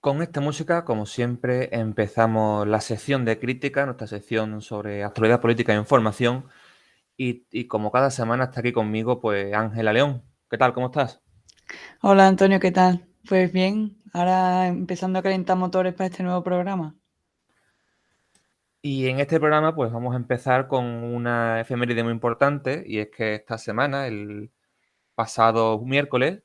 Con esta música, como siempre, empezamos la sección de crítica, nuestra sección sobre actualidad política e información. Y como cada semana está aquí conmigo, pues Ángela León. ¿Qué tal? ¿Cómo estás? Hola Antonio, ¿qué tal? Pues bien, ahora empezando a calentar motores para este nuevo programa. Y en este programa, pues vamos a empezar con una efeméride muy importante, y es que esta semana, el pasado miércoles,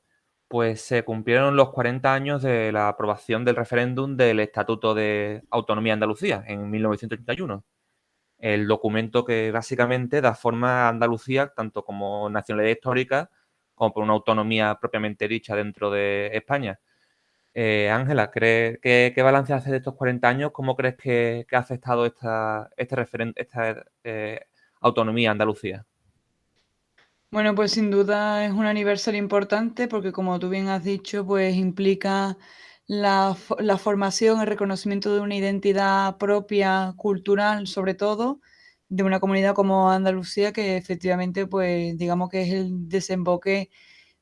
pues se cumplieron los 40 años de la aprobación del referéndum del Estatuto de Autonomía de Andalucía en 1981. El documento que básicamente da forma a Andalucía tanto como nacionalidad histórica como por una autonomía propiamente dicha dentro de España. Ángela, ¿qué balance hace de estos 40 años? ¿Cómo crees que ha afectado esta autonomía a Andalucía? Bueno, pues sin duda es un aniversario importante porque como tú bien has dicho, pues implica la formación, el reconocimiento de una identidad propia, cultural, sobre todo, de una comunidad como Andalucía, que efectivamente, pues digamos que es el desemboque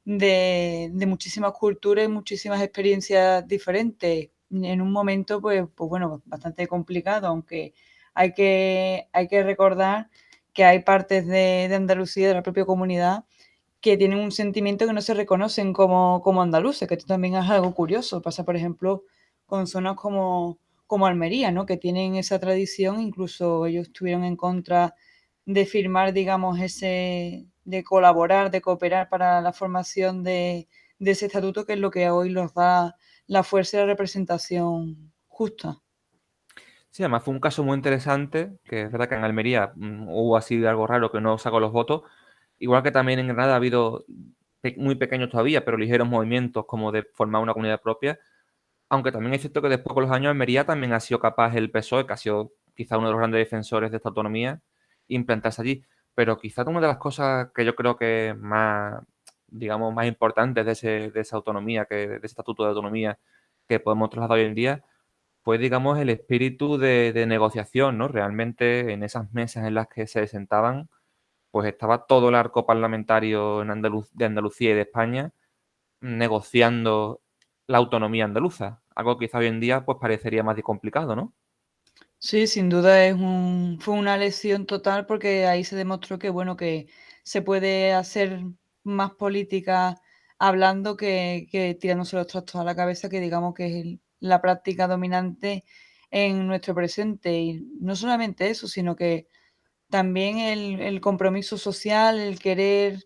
de muchísimas culturas y muchísimas experiencias diferentes en un momento, pues bueno, bastante complicado, aunque hay que recordar que hay partes de Andalucía, de la propia comunidad, que tienen un sentimiento que no se reconocen como andaluces, que esto también es algo curioso. Pasa, por ejemplo, con zonas como Almería, ¿no? Que tienen esa tradición, incluso ellos estuvieron en contra de firmar, digamos, de colaborar, de cooperar para la formación de ese estatuto, que es lo que hoy nos da la fuerza y la representación justa. Sí, además fue un caso muy interesante, que es verdad que en Almería hubo así algo raro que no sacó los votos, igual que también en Granada ha habido muy pequeños todavía, pero ligeros movimientos como de formar una comunidad propia. Aunque también es cierto que después con los años Almería también ha sido capaz el PSOE, que ha sido quizá uno de los grandes defensores de esta autonomía, implantarse allí. Pero quizá una de las cosas que yo creo que más, digamos, más importantes de esa autonomía, de ese estatuto de autonomía que podemos trasladar hoy en día, fue, digamos, el espíritu de negociación, ¿no? Realmente en esas mesas en las que se sentaban, pues estaba todo el arco parlamentario de Andalucía y de España negociando la autonomía andaluza, algo que quizá hoy en día pues parecería más complicado, ¿no? Sí, sin duda fue una lección total porque ahí se demostró que, bueno, que se puede hacer más política hablando que tirándose los trastos a la cabeza, que digamos que es la práctica dominante en nuestro presente. Y no solamente eso, sino que también el compromiso social, el querer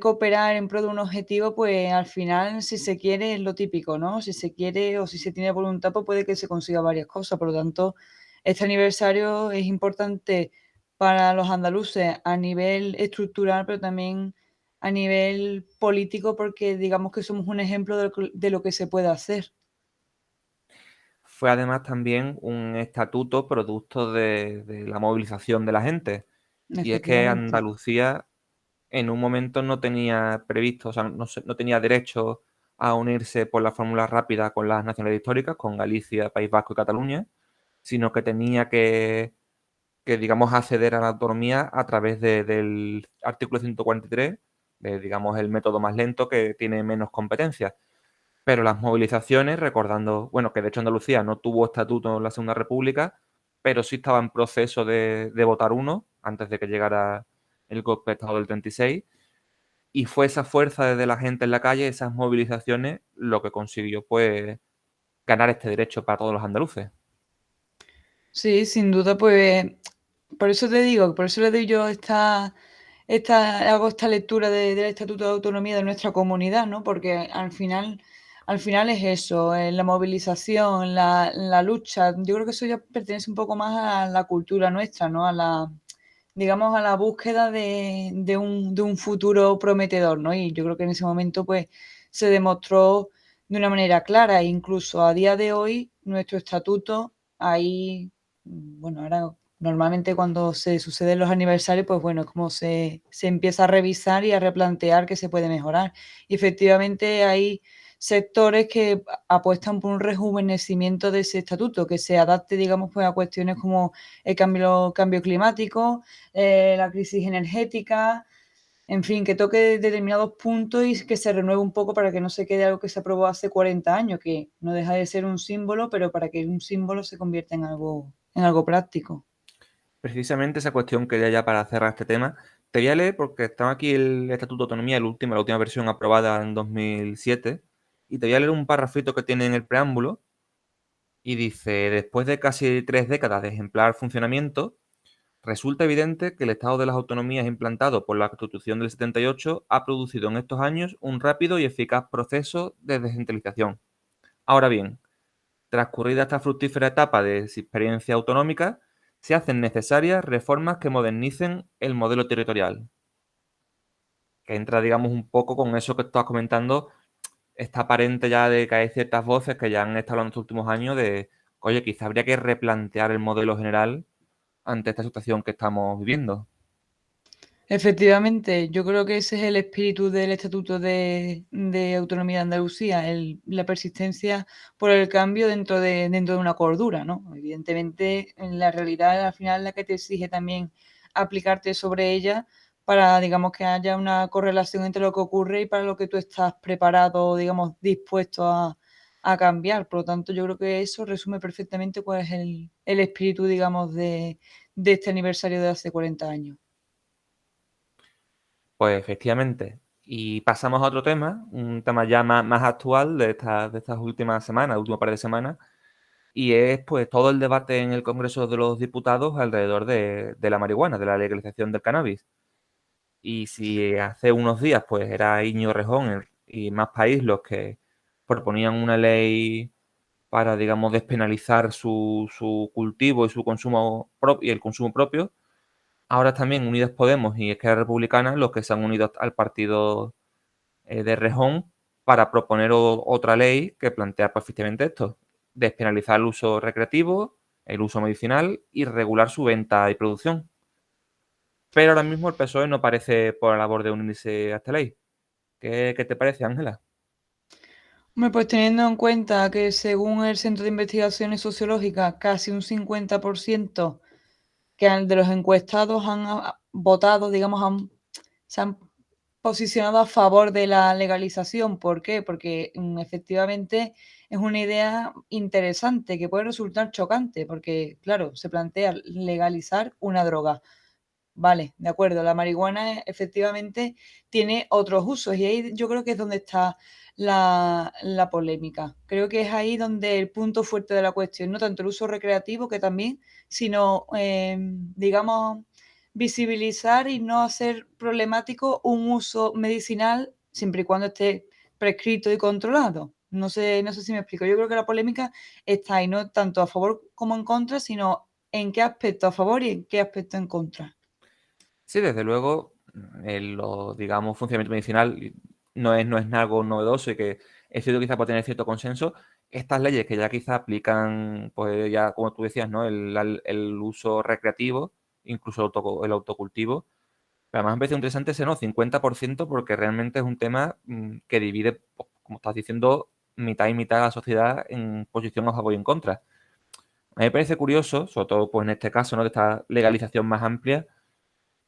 cooperar en pro de un objetivo, pues al final, si se quiere, es lo típico, ¿no? Si se quiere o si se tiene voluntad, pues puede que se consiga varias cosas. Por lo tanto, este aniversario es importante para los andaluces a nivel estructural, pero también a nivel político, porque digamos que somos un ejemplo de lo que se puede hacer. Fue además también un estatuto producto de la movilización de la gente. Y es que Efectivamente. Andalucía en un momento no tenía previsto, o sea, no tenía derecho a unirse por la fórmula rápida con las nacionalidades históricas, con Galicia, País Vasco y Cataluña, sino que tenía que, digamos, acceder a la autonomía a través del artículo 143, de, digamos, el método más lento que tiene menos competencias. Pero las movilizaciones, recordando, bueno, que de hecho Andalucía no tuvo estatuto en la Segunda República, pero sí estaba en proceso de votar uno antes de que llegara el golpe de Estado del 36, y fue esa fuerza de la gente en la calle, esas movilizaciones, lo que consiguió, pues, ganar este derecho para todos los andaluces. Sí, sin duda, pues por eso te digo, por eso le doy yo hago esta lectura del Estatuto de Autonomía de nuestra comunidad, ¿no? Porque al final es eso, la movilización, la lucha. Yo creo que eso ya pertenece un poco más a la cultura nuestra, ¿no? Digamos, a la búsqueda de un futuro prometedor, ¿no? Y yo creo que en ese momento, pues, se demostró de una manera clara. E incluso a día de hoy, nuestro estatuto, ahí, bueno, ahora normalmente cuando se suceden los aniversarios, pues bueno, es como se empieza a revisar y a replantear qué se puede mejorar. Y efectivamente hay sectores que apuestan por un rejuvenecimiento de ese estatuto, que se adapte, digamos, pues a cuestiones como el cambio climático, la crisis energética, en fin, que toque determinados puntos y que se renueve un poco para que no se quede algo que se aprobó hace 40 años, que no deja de ser un símbolo, pero para que un símbolo se convierta en algo práctico. Precisamente esa cuestión quería ya para cerrar este tema. Te voy a leer porque estaba aquí el Estatuto de Autonomía, la última versión aprobada en 2007, y te voy a leer un parrafito que tiene en el preámbulo y dice, después de casi 3 décadas de ejemplar funcionamiento, resulta evidente que el Estado de las Autonomías implantado por la Constitución del 78 ha producido en estos años un rápido y eficaz proceso de descentralización. Ahora bien, transcurrida esta fructífera etapa de experiencia autonómica, se hacen necesarias reformas que modernicen el modelo territorial, que entra, digamos, un poco con eso que estás comentando, está aparente ya de que hay ciertas voces que ya han estado hablando estos últimos años de, oye, quizá habría que replantear el modelo general ante esta situación que estamos viviendo. Efectivamente, yo creo que ese es el espíritu del Estatuto de Autonomía de Andalucía, la persistencia por el cambio dentro de una cordura, ¿no? Evidentemente, en la realidad al final la que te exige también aplicarte sobre ella para, digamos, que haya una correlación entre lo que ocurre y para lo que tú estás preparado, digamos, dispuesto a cambiar. Por lo tanto, yo creo que eso resume perfectamente cuál es el espíritu, digamos, de este aniversario de hace 40 años. Pues efectivamente. Y pasamos a otro tema, un tema ya más actual de estas últimas semanas, último par de semanas, y es pues todo el debate en el Congreso de los Diputados alrededor de la marihuana, de la legalización del cannabis. Y si hace unos días pues era Íñigo Rejón y Más País los que proponían una ley para, digamos, despenalizar su cultivo y su consumo y el consumo propio, ahora también Unidas Podemos y Esquerra Republicana los que se han unido al partido de Rejón para proponer otra ley que plantea perfectamente esto, despenalizar el uso recreativo, el uso medicinal y regular su venta y producción. Pero ahora mismo el PSOE no parece por la labor de unirse a esta ley. ¿Qué te parece, Ángela? Hombre, pues teniendo en cuenta que según el Centro de Investigaciones Sociológicas, casi un 50% de los encuestados han votado, digamos, se han posicionado a favor de la legalización. ¿Por qué? Porque efectivamente es una idea interesante que puede resultar chocante, porque, claro, se plantea legalizar una droga. Vale, de acuerdo. La marihuana efectivamente tiene otros usos y ahí yo creo que es donde está la polémica. Creo que es ahí donde el punto fuerte de la cuestión, no tanto el uso recreativo que también, sino, digamos, visibilizar y no hacer problemático un uso medicinal siempre y cuando esté prescrito y controlado. No sé si me explico. Yo creo que la polémica está ahí, no tanto a favor como en contra, sino en qué aspecto a favor y en qué aspecto en contra. Sí, desde luego, digamos, funcionamiento medicinal no es algo novedoso y que es cierto quizá puede tener cierto consenso. Estas leyes que ya quizá aplican, pues ya como tú decías, ¿no? El uso recreativo, incluso el autocultivo. Pero además me parece interesante ese no, 50% porque realmente es un tema que divide, pues, como estás diciendo, mitad y mitad de la sociedad en posición a favor y en contra. A mí me parece curioso, sobre todo pues en este caso, ¿no? De esta legalización más amplia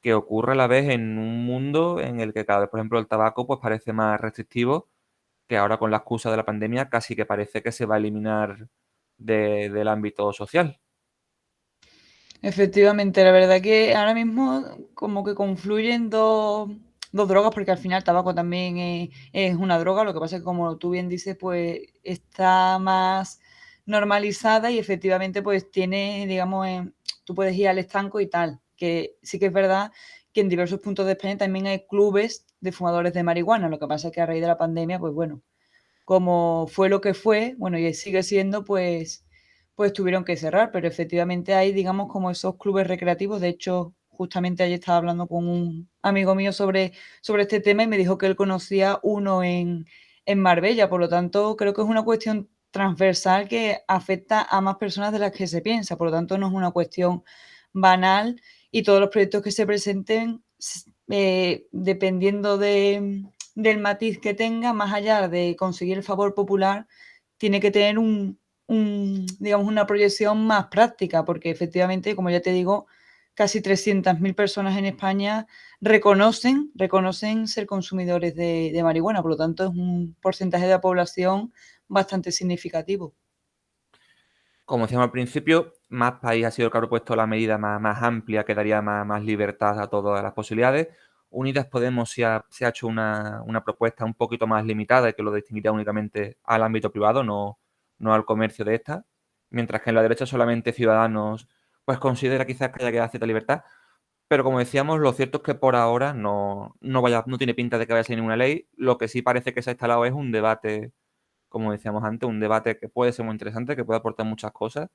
que ocurre a la vez en un mundo en el que cada vez, por ejemplo, el tabaco pues parece más restrictivo, que ahora con la excusa de la pandemia casi que parece que se va a eliminar del ámbito social. Efectivamente, la verdad que ahora mismo como que confluyen dos drogas, porque al final el tabaco también es una droga, lo que pasa es que como tú bien dices, pues está más normalizada y efectivamente pues tiene, digamos, tú puedes ir al estanco y tal, que sí que es verdad que en diversos puntos de España también hay clubes de fumadores de marihuana, lo que pasa es que a raíz de la pandemia, pues bueno, como fue lo que fue, bueno, y sigue siendo, pues tuvieron que cerrar, pero efectivamente hay, digamos, como esos clubes recreativos. De hecho, justamente ayer estaba hablando con un amigo mío sobre este tema y me dijo que él conocía uno en Marbella. Por lo tanto, creo que es una cuestión transversal que afecta a más personas de las que se piensa. Por lo tanto, no es una cuestión banal y todos los proyectos que se presenten, dependiendo del matiz que tenga, más allá de conseguir el favor popular, tiene que tener digamos, una proyección más práctica, porque efectivamente, como ya te digo, casi 300.000 personas en España reconocen ser consumidores de marihuana, por lo tanto es un porcentaje de la población bastante significativo. Como decíamos al principio, Más País ha sido el que ha propuesto la medida más amplia que daría más libertad a todas las posibilidades. Unidas Podemos se ha hecho una propuesta un poquito más limitada y que lo distinguiría únicamente al ámbito privado, no al comercio de esta. Mientras que en la derecha solamente Ciudadanos pues considera quizás que haya que dar cierta libertad. Pero como decíamos, lo cierto es que por ahora no tiene pinta de que vaya a ser ninguna ley. Lo que sí parece que se ha instalado es un debate, como decíamos antes, un debate que puede ser muy interesante, que puede aportar muchas cosas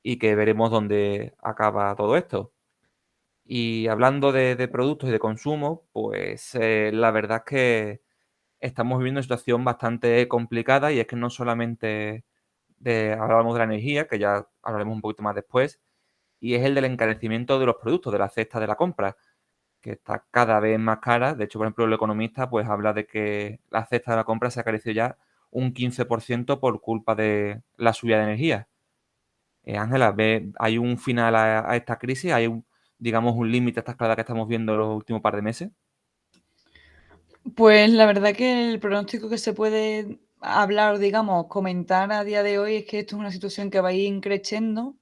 y que veremos dónde acaba todo esto. Y hablando de productos y de consumo, pues la verdad es que estamos viviendo una situación bastante complicada y es que no solamente hablábamos de la energía, que ya hablaremos un poquito más después, y es el del encarecimiento de los productos, de la cesta de la compra, que está cada vez más cara. De hecho, por ejemplo, el economista pues habla de que la cesta de la compra se ha encarecido ya un 15% por culpa de la subida de energía. Ángela, ¿hay un final a esta crisis? ¿Hay digamos, un límite a esta escalada que estamos viendo los últimos par de meses? Pues la verdad que el pronóstico que se puede hablar, digamos, comentar a día de hoy es que esto es una situación que va a ir creciendo,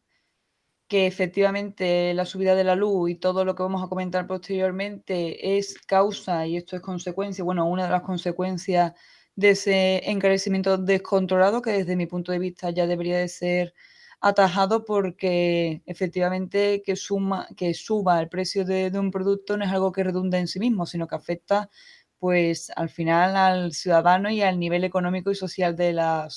que efectivamente la subida de la luz y todo lo que vamos a comentar posteriormente es causa y esto es consecuencia, bueno, una de las consecuencias de ese encarecimiento descontrolado que desde mi punto de vista ya debería de ser atajado porque efectivamente que suba el precio de un producto no es algo que redunde en sí mismo, sino que afecta pues al final al ciudadano y al nivel económico y social de la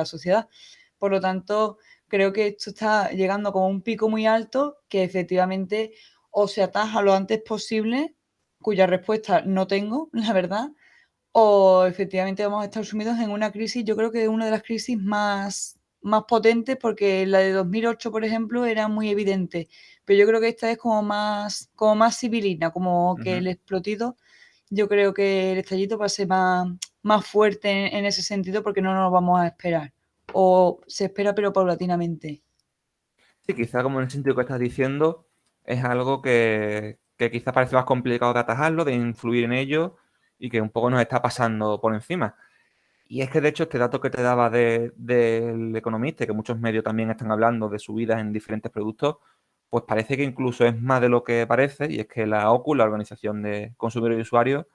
sociedad. Por lo tanto, creo que esto está llegando como a un pico muy alto que efectivamente o se ataja lo antes posible, cuya respuesta no tengo, la verdad, o efectivamente vamos a estar sumidos en una crisis, yo creo que es una de las crisis más potentes, porque la de 2008, por ejemplo, era muy evidente, pero yo creo que esta es como más sibilina, como que el Ujú. explotido, yo creo que el estallido va a ser más fuerte en ese sentido porque no nos vamos a esperar, o se espera pero paulatinamente. Sí, quizá como en el sentido que estás diciendo, es algo que quizás parece más complicado de atajarlo, de influir en ello y que un poco nos está pasando por encima. Y es que de hecho este dato que te daba del economista, y que muchos medios también están hablando de subidas en diferentes productos, pues parece que incluso es más de lo que parece, y es que la OCU, la Organización de Consumidores y Usuarios,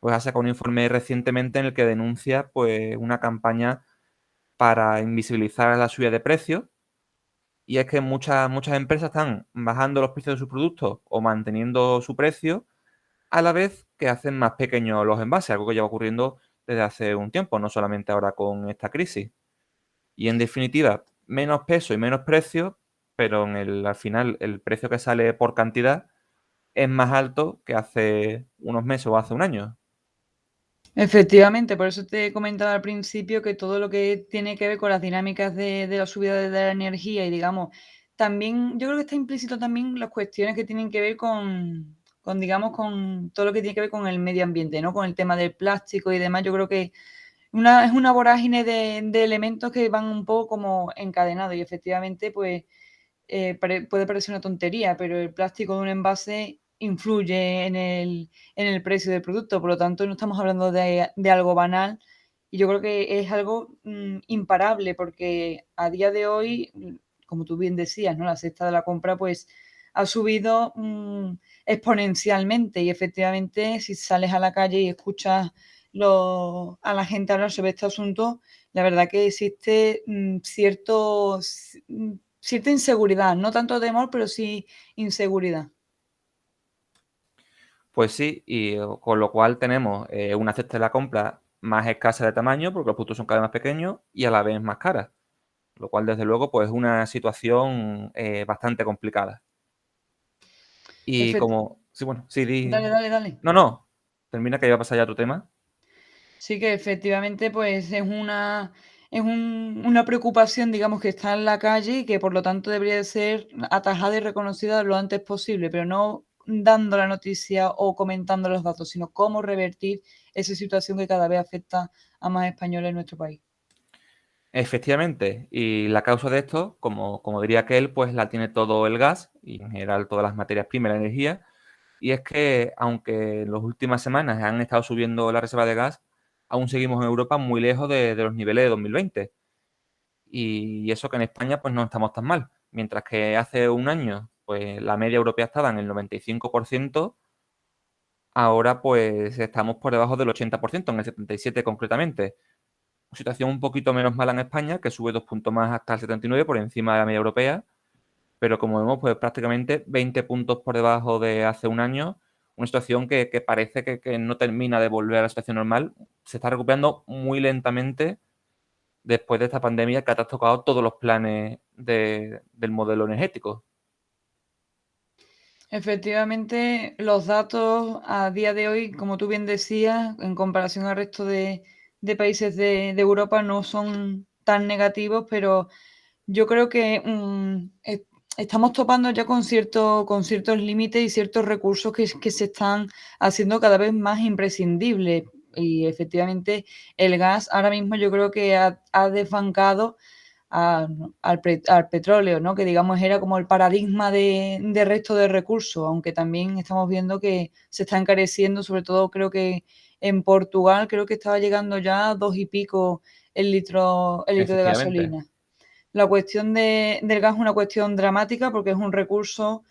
pues ha sacado un informe recientemente en el que denuncia pues una campaña para invisibilizar la subida de precios. Y es que muchas empresas están bajando los precios de sus productos o manteniendo su precio a la vez que hacen más pequeños los envases, algo que lleva ocurriendo desde hace un tiempo, no solamente ahora con esta crisis. Y en definitiva, menos peso y menos precio, pero al final el precio que sale por cantidad es más alto que hace unos meses o hace un año. Efectivamente, por eso te he comentado al principio que todo lo que tiene que ver con las dinámicas de la subida de la energía y digamos, también yo creo que está implícito también las cuestiones que tienen que ver digamos, con todo lo que tiene que ver con el medio ambiente, ¿no? Con el tema del plástico y demás. Yo creo que es una vorágine de elementos que van un poco como encadenados y efectivamente, pues puede parecer una tontería, pero el plástico de un envase influye en el precio del producto, por lo tanto no estamos hablando de algo banal y yo creo que es algo imparable porque a día de hoy, como tú bien decías, ¿no? La cesta de la compra pues ha subido exponencialmente y efectivamente si sales a la calle y escuchas a la gente hablar sobre este asunto, la verdad que existe cierta inseguridad, no tanto temor, pero sí inseguridad. Pues sí, y con lo cual tenemos una cesta de la compra más escasa de tamaño, porque los productos son cada vez más pequeños y a la vez más caras. Lo cual, desde luego, pues es una situación bastante complicada. Y Efecti como, sí, bueno, sí, Dale, dale, dale. no, no, termina que iba a pasar ya a tu tema. Sí que efectivamente, pues una preocupación, digamos, que está en la calle y que por lo tanto debería de ser atajada y reconocida lo antes posible, pero no dando la noticia o comentando los datos, sino cómo revertir esa situación que cada vez afecta a más españoles en nuestro país. Efectivamente, y la causa de esto, como diría que él, pues la tiene todo el gas y en general todas las materias primas, la energía, y es que aunque en las últimas semanas han estado subiendo la reserva de gas, aún seguimos en Europa muy lejos de los niveles de 2020. Y eso que en España pues no estamos tan mal. Mientras que hace un año pues la media europea estaba en el 95%, ahora pues estamos por debajo del 80%, en el 77% concretamente. Situación un poquito menos mala en España, que sube 2 puntos más hasta el 79 por encima de la media europea, pero como vemos, pues prácticamente 20 puntos por debajo de hace un año, una situación que parece que no termina de volver a la situación normal, se está recuperando muy lentamente después de esta pandemia que ha trastocado todos los planes del modelo energético. Efectivamente, los datos a día de hoy, como tú bien decías, en comparación al resto de países de Europa, no son tan negativos, pero yo creo que estamos topando ya con ciertos límites y ciertos recursos que se están haciendo cada vez más imprescindibles. Y efectivamente, el gas ahora mismo yo creo que ha desbancado al petróleo, ¿no? Que digamos era como el paradigma de resto de recursos, aunque también estamos viendo que se está encareciendo, sobre todo creo que en Portugal creo que estaba llegando ya a 2 y pico el litro de Efectivamente, gasolina. La cuestión del gas es una cuestión dramática porque es un recurso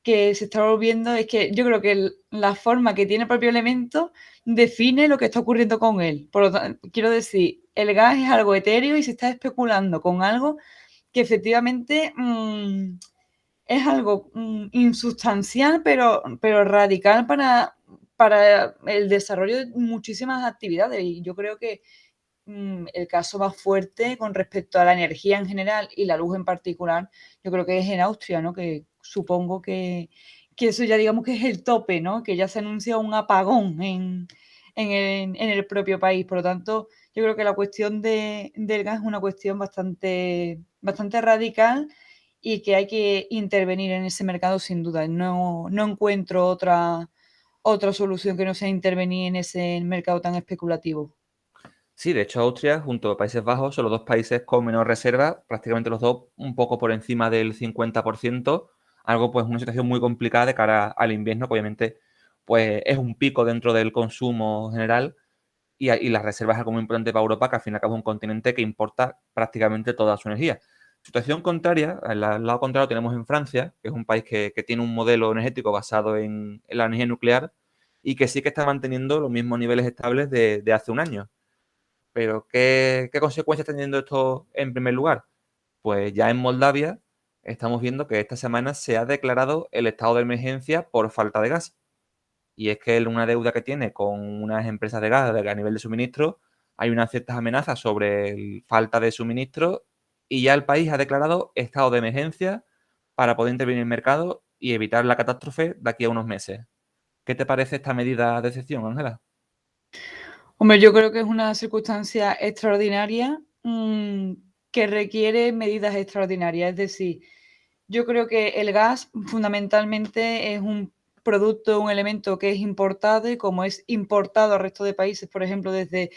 que se está volviendo, es que yo creo que la forma que tiene el propio elemento define lo que está ocurriendo con él. Por lo tanto, quiero decir, el gas es algo etéreo y se está especulando con algo que efectivamente es algo insustancial, pero radical para el desarrollo de muchísimas actividades. Y yo creo que el caso más fuerte con respecto a la energía en general y la luz en particular, yo creo que es en Austria, ¿no? Que supongo que eso ya digamos que es el tope, ¿no? Que ya se anuncia un apagón en el propio país. Por lo tanto, yo creo que la cuestión del gas es una cuestión bastante radical y que hay que intervenir en ese mercado sin duda. No encuentro otra solución que no sea intervenir en ese mercado tan especulativo. sí, de hecho Austria junto a Países Bajos son los dos países con menor reserva, prácticamente los dos un poco por encima del 50%, algo pues una situación muy complicada de cara al invierno, que obviamente pues es un pico dentro del consumo general y las reservas es algo muy importante para Europa, que al fin y al cabo es un continente que importa prácticamente toda su energía. Situación contraria, al lado contrario tenemos en Francia, que es un país que tiene un modelo energético basado en la energía nuclear y que sí que está manteniendo los mismos niveles estables de hace un año. Pero ¿qué consecuencias está teniendo esto en primer lugar? Pues ya en Moldavia estamos viendo que esta semana se ha declarado el estado de emergencia por falta de gas. Y es que una deuda que tiene con unas empresas de gas a nivel de suministro, hay unas ciertas amenazas sobre falta de suministro y ya el país ha declarado estado de emergencia para poder intervenir en el mercado y evitar la catástrofe de aquí a unos meses. ¿Qué te parece esta medida de excepción, Ángela? Hombre, yo creo que es una circunstancia extraordinaria, que requiere medidas extraordinarias. Es decir, yo creo que el gas fundamentalmente es un producto, un elemento que es importado y como es importado al resto de países, por ejemplo, desde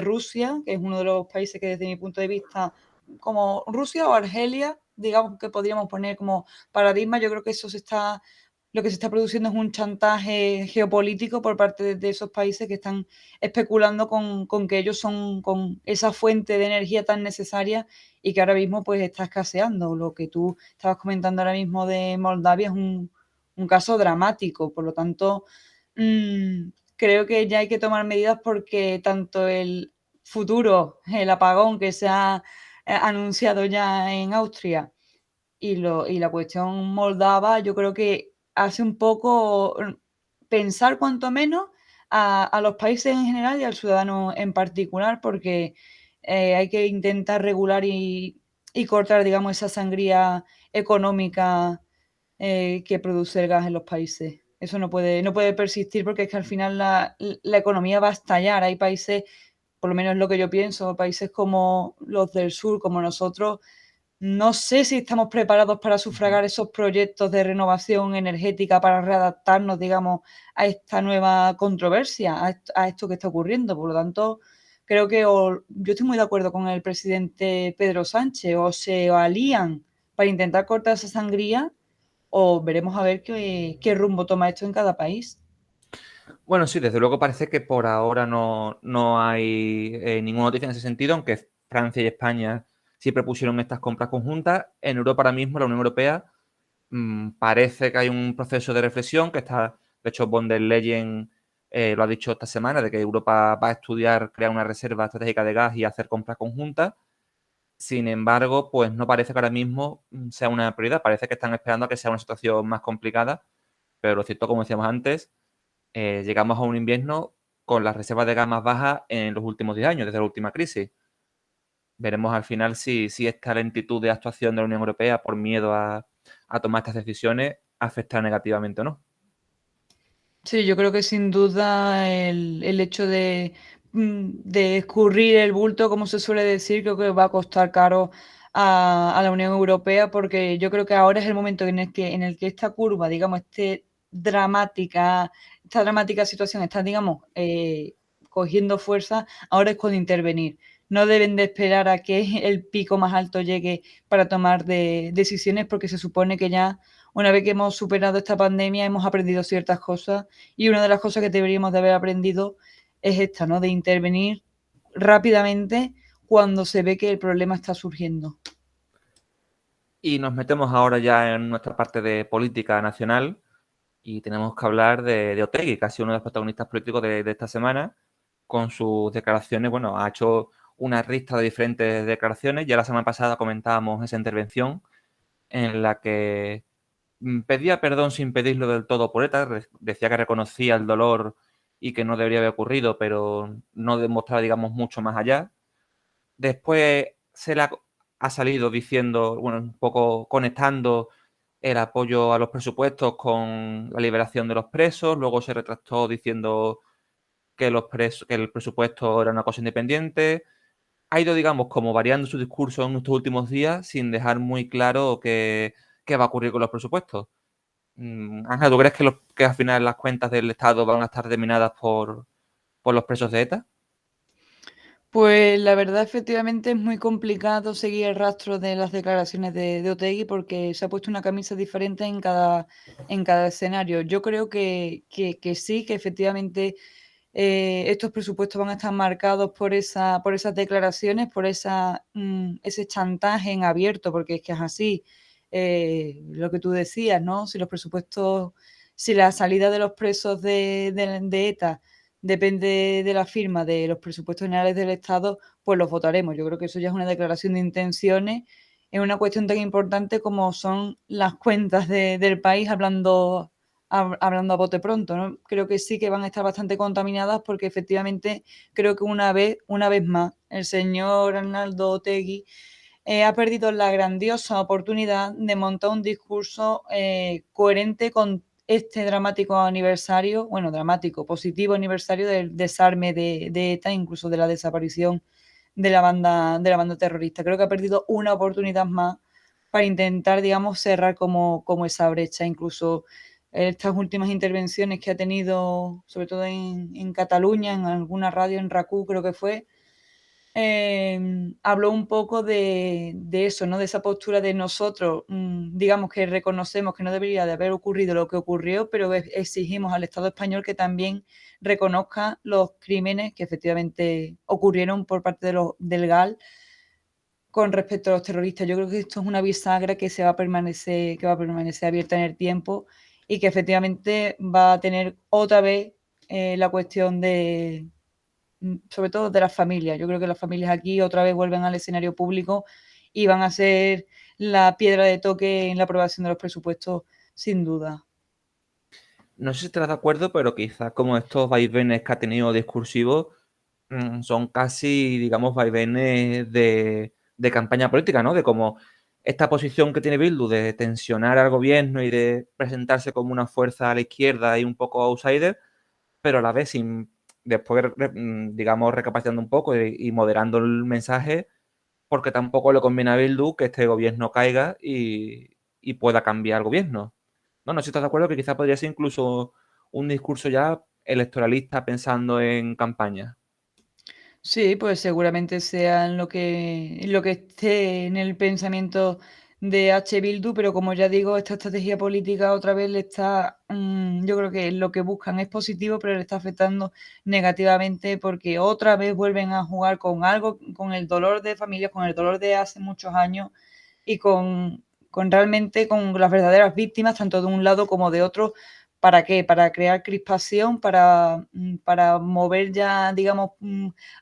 Rusia, que es uno de los países que desde mi punto de vista, como Rusia o Argelia, digamos que podríamos poner como paradigma, yo creo que lo que se está produciendo es un chantaje geopolítico por parte de esos países que están especulando con que ellos son con esa fuente de energía tan necesaria y que ahora mismo pues está escaseando. Lo que tú estabas comentando ahora mismo de Moldavia es un caso dramático, por lo tanto, creo que ya hay que tomar medidas porque tanto el futuro, el apagón que se ha anunciado ya en Austria y la cuestión moldava, yo creo que hace un poco pensar cuanto menos a los países en general y al ciudadano en particular, porque hay que intentar regular y cortar, digamos, esa sangría económica que produce el gas en los países. Eso no puede persistir porque es que al final la economía va a estallar. Hay países, por lo menos lo que yo pienso, países como los del sur, como nosotros, no sé si estamos preparados para Ujú. sufragar esos proyectos de renovación energética para readaptarnos, digamos, a esta nueva controversia, a esto que está ocurriendo. Por lo tanto, creo que yo estoy muy de acuerdo con el presidente Pedro Sánchez, o se alían para intentar cortar esa sangría, o veremos a ver qué rumbo toma esto en cada país. Bueno, sí, desde luego parece que por ahora no hay ninguna noticia en ese sentido, aunque Francia y España sí propusieron estas compras conjuntas. En Europa ahora mismo, la Unión Europea, parece que hay un proceso de reflexión que está, de hecho, von der Leyen lo ha dicho esta semana, de que Europa va a estudiar crear una reserva estratégica de gas y hacer compras conjuntas. Sin embargo, pues no parece que ahora mismo sea una prioridad. Parece que están esperando a que sea una situación más complicada, pero lo cierto, como decíamos antes, llegamos a un invierno con las reservas de gas más bajas en los últimos 10 años, desde la última crisis. Veremos al final si esta lentitud de actuación de la Unión Europea por miedo a tomar estas decisiones afecta negativamente o no. Sí, yo creo que sin duda el hecho de escurrir el bulto, como se suele decir, creo que va a costar caro a la Unión Europea, porque yo creo que ahora es el momento en el que esta curva, digamos, esta dramática situación está, digamos, cogiendo fuerza, ahora es cuando intervenir. No deben de esperar a que el pico más alto llegue para tomar decisiones, porque se supone que ya una vez que hemos superado esta pandemia, hemos aprendido ciertas cosas, y una de las cosas que deberíamos de haber aprendido es esta, ¿no? De intervenir rápidamente cuando se ve que el problema está surgiendo. Y nos metemos ahora ya en nuestra parte de política nacional y tenemos que hablar de Otegi, que ha sido uno de los protagonistas políticos de esta semana, con sus declaraciones. Bueno, ha hecho una lista de diferentes declaraciones. Ya la semana pasada comentábamos esa intervención en la que pedía perdón sin pedirlo del todo por ETA, decía que reconocía el dolor y que no debería haber ocurrido, pero no demostraba, digamos, mucho más allá. Después ha salido diciendo, bueno, un poco conectando el apoyo a los presupuestos con la liberación de los presos, luego se retractó diciendo que el presupuesto era una cosa independiente. Ha ido, digamos, como variando su discurso en estos últimos días sin dejar muy claro qué va a ocurrir con los presupuestos. Ángel, ¿tú crees que al final las cuentas del Estado van a estar terminadas por los presos de ETA? Pues la verdad, efectivamente, es muy complicado seguir el rastro de las declaraciones de Otegi, porque se ha puesto una camisa diferente en cada escenario. Yo creo que sí, que efectivamente estos presupuestos van a estar marcados por esas declaraciones, por ese chantaje en abierto, porque es que es así. Lo que tú decías, ¿no? Si la salida de los presos de ETA depende de la firma de los presupuestos generales del Estado, pues los votaremos. Yo creo que eso ya es una declaración de intenciones en una cuestión tan importante como son las cuentas del país, hablando a bote pronto, ¿no? Creo que sí que van a estar bastante contaminadas, porque efectivamente creo que una vez más, el señor Arnaldo Otegi ha perdido la grandiosa oportunidad de montar un discurso coherente con este dramático aniversario, bueno, dramático, positivo aniversario del desarme de ETA, incluso de la desaparición de la banda terrorista. Creo que ha perdido una oportunidad más para intentar, digamos, cerrar como esa brecha. Incluso estas últimas intervenciones que ha tenido, sobre todo en Cataluña, en alguna radio, en RACU creo que fue, habló un poco de eso, ¿no? De esa postura de nosotros, digamos que reconocemos que no debería de haber ocurrido lo que ocurrió, pero exigimos al Estado español que también reconozca los crímenes que efectivamente ocurrieron por parte del GAL con respecto a los terroristas. Yo creo que esto es una bisagra que va a permanecer abierta en el tiempo, y que efectivamente va a tener otra vez la cuestión sobre todo de las familias. Yo creo que las familias aquí otra vez vuelven al escenario público y van a ser la piedra de toque en la aprobación de los presupuestos, sin duda. No sé si estarás de acuerdo, pero quizás como estos vaivenes que ha tenido discursivos son casi, digamos, vaivenes de campaña política, ¿no? De como esta posición que tiene Bildu de tensionar al gobierno y de presentarse como una fuerza a la izquierda y un poco outsider, pero a la vez después, digamos, recapacitando un poco y moderando el mensaje, porque tampoco le conviene a Bildu que este gobierno caiga y pueda cambiar el gobierno. No sé si estás de acuerdo que quizás podría ser incluso un discurso ya electoralista pensando en campaña. Sí, pues seguramente sea lo que esté en el pensamiento de H. Bildu, pero como ya digo, esta estrategia política otra vez le está, yo creo que lo que buscan es positivo, pero le está afectando negativamente porque otra vez vuelven a jugar con algo, con el dolor de familias, con el dolor de hace muchos años y con realmente con las verdaderas víctimas, tanto de un lado como de otro. ¿Para qué? Para crear crispación, para mover ya, digamos,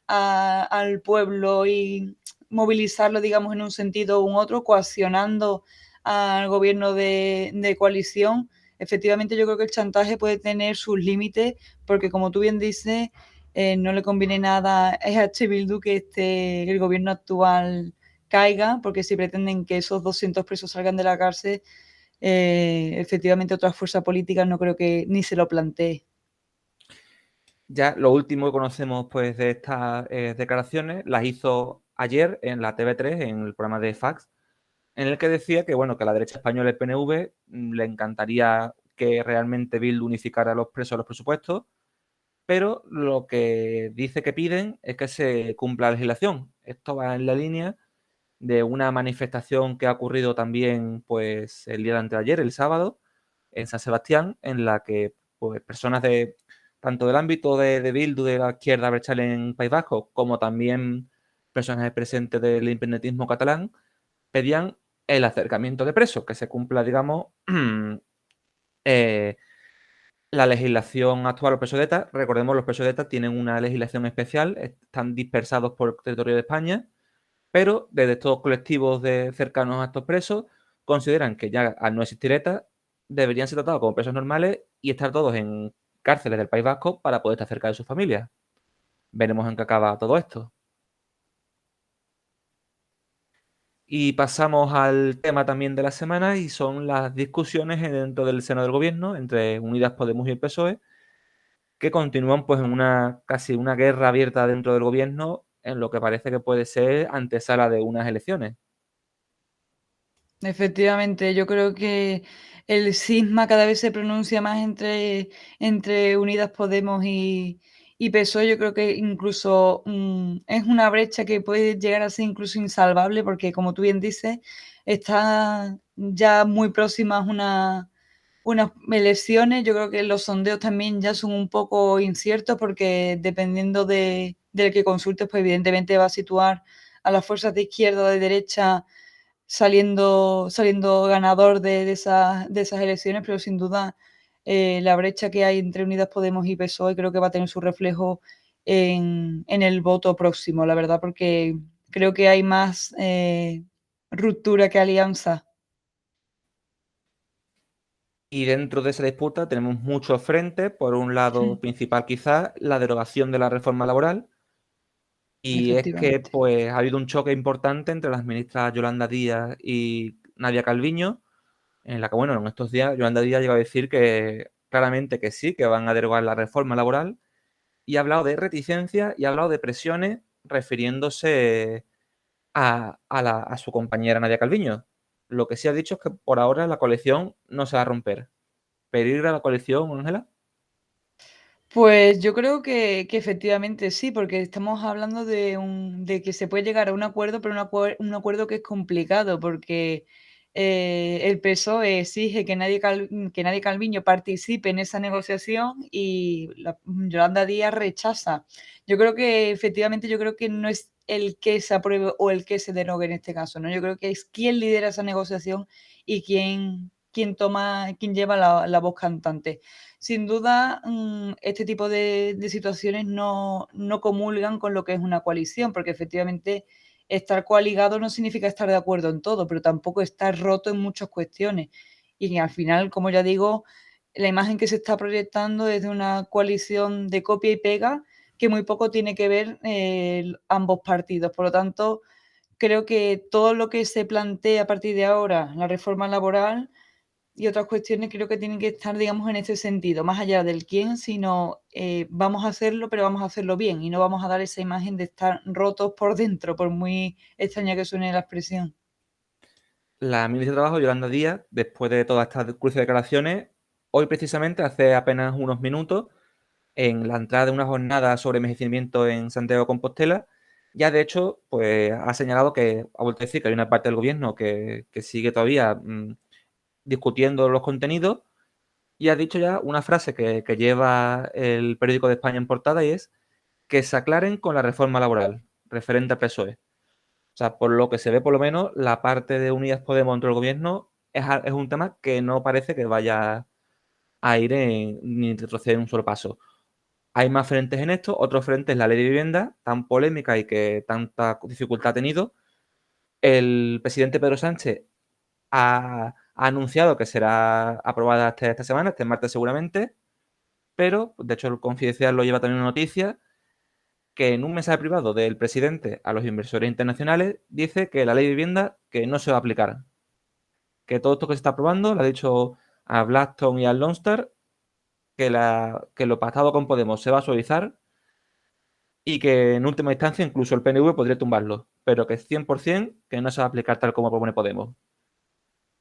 al pueblo y movilizarlo, digamos, en un sentido u otro, coaccionando al gobierno de coalición. Efectivamente, yo creo que el chantaje puede tener sus límites, porque como tú bien dices, no le conviene nada a H. Bildu que el gobierno actual caiga, porque si pretenden que esos 200 presos salgan de la cárcel, efectivamente otras fuerzas políticas no creo que ni se lo plantee. Ya lo último que conocemos pues de estas declaraciones las hizo ayer en la TV3, en el programa de Fax, en el que decía que, bueno, que a la derecha española, el PNV, le encantaría que realmente Bildu unificara a los presos a los presupuestos, pero lo que dice que piden es que se cumpla la legislación. Esto va en la línea de una manifestación que ha ocurrido también pues el día de anteayer, el sábado, en San Sebastián, en la que pues, personas de tanto del ámbito de Bildu, de la izquierda abertzale en País Vasco, como también personajes presentes del independentismo catalán, pedían el acercamiento de presos, que se cumpla, digamos, eh, la legislación actual, los presos de ETA. Recordemos, los presos de ETA tienen una legislación especial, están dispersados por el territorio de España, pero desde estos colectivos cercanos a estos presos consideran que ya al no existir ETA deberían ser tratados como presos normales y estar todos en cárceles del País Vasco para poder estar cerca de sus familias. Veremos en qué acaba todo esto. Y pasamos al tema también de la semana y son las discusiones dentro del seno del gobierno entre Unidas Podemos y el PSOE, que continúan pues en casi una guerra abierta dentro del gobierno en lo que parece que puede ser antesala de unas elecciones. Efectivamente, yo creo que el cisma cada vez se pronuncia más entre Unidas Podemos y PSOE. Yo creo que incluso es una brecha que puede llegar a ser incluso insalvable, porque como tú bien dices, está ya muy próximas unas elecciones. Yo creo que los sondeos también ya son un poco inciertos, porque dependiendo del que consultes, pues evidentemente va a situar a las fuerzas de izquierda o de derecha saliendo ganador de esas elecciones, pero sin duda la brecha que hay entre Unidas Podemos y PSOE creo que va a tener su reflejo en el voto próximo, la verdad, porque creo que hay más ruptura que alianza. Y dentro de esa disputa tenemos muchos frentes. Por un lado, principal quizás, la derogación de la reforma laboral. Y es que Efectivamente. pues ha habido un choque importante entre las ministras Yolanda Díaz y Nadia Calviño, en la que, bueno, en estos días Yolanda Díaz llegó a decir que claramente que sí, que van a derogar la reforma laboral, y ha hablado de reticencia y ha hablado de presiones refiriéndose a su compañera Nadia Calviño. Lo que sí ha dicho es que por ahora la coalición no se va a romper. ¿Peligro a la coalición, Ángela? Pues yo creo que efectivamente sí, porque estamos hablando de que se puede llegar a un acuerdo, pero un acuerdo que es complicado, porque el PSOE exige que nadie Calviño participe en esa negociación y Yolanda Díaz rechaza. Yo creo que no es el que se apruebe o el que se derogue en este caso, ¿no? Yo creo que es quién lidera esa negociación y quién lleva la voz cantante. Sin duda, este tipo de situaciones no comulgan con lo que es una coalición, porque efectivamente estar coaligado no significa estar de acuerdo en todo, pero tampoco estar roto en muchas cuestiones. Y al final, como ya digo, la imagen que se está proyectando es de una coalición de copia y pega que muy poco tiene que ver ambos partidos. Por lo tanto, creo que todo lo que se plantea a partir de ahora, la reforma laboral, y otras cuestiones creo que tienen que estar, digamos, en ese sentido, más allá del quién, sino vamos a hacerlo, pero vamos a hacerlo bien y no vamos a dar esa imagen de estar rotos por dentro, por muy extraña que suene la expresión. La ministra de Trabajo, Yolanda Díaz, después de todas estas cruces de declaraciones, hoy precisamente, hace apenas unos minutos, en la entrada de una jornada sobre envejecimiento en Santiago de Compostela, ya de hecho, pues ha señalado que, ha vuelto a decir que hay una parte del gobierno que sigue todavía discutiendo los contenidos, y ha dicho ya una frase que lleva el periódico de España en portada, y es que se aclaren con la reforma laboral referente al PSOE. O sea, por lo que se ve, por lo menos, la parte de Unidas Podemos dentro del gobierno es un tema que no parece que vaya a ir ni retroceder un solo paso. Hay más frentes en esto. Otro frente es la ley de vivienda, tan polémica y que tanta dificultad ha tenido. El presidente Pedro Sánchez ha anunciado que será aprobada esta semana, este martes seguramente, pero de hecho el Confidencial lo lleva también una noticia que en un mensaje privado del presidente a los inversores internacionales dice que la ley de vivienda que no se va a aplicar, que todo esto que se está aprobando, lo ha dicho a Blackstone y a Lone Star, que lo pactado con Podemos se va a suavizar y que en última instancia incluso el PNV podría tumbarlo, pero que es 100% que no se va a aplicar tal como propone Podemos.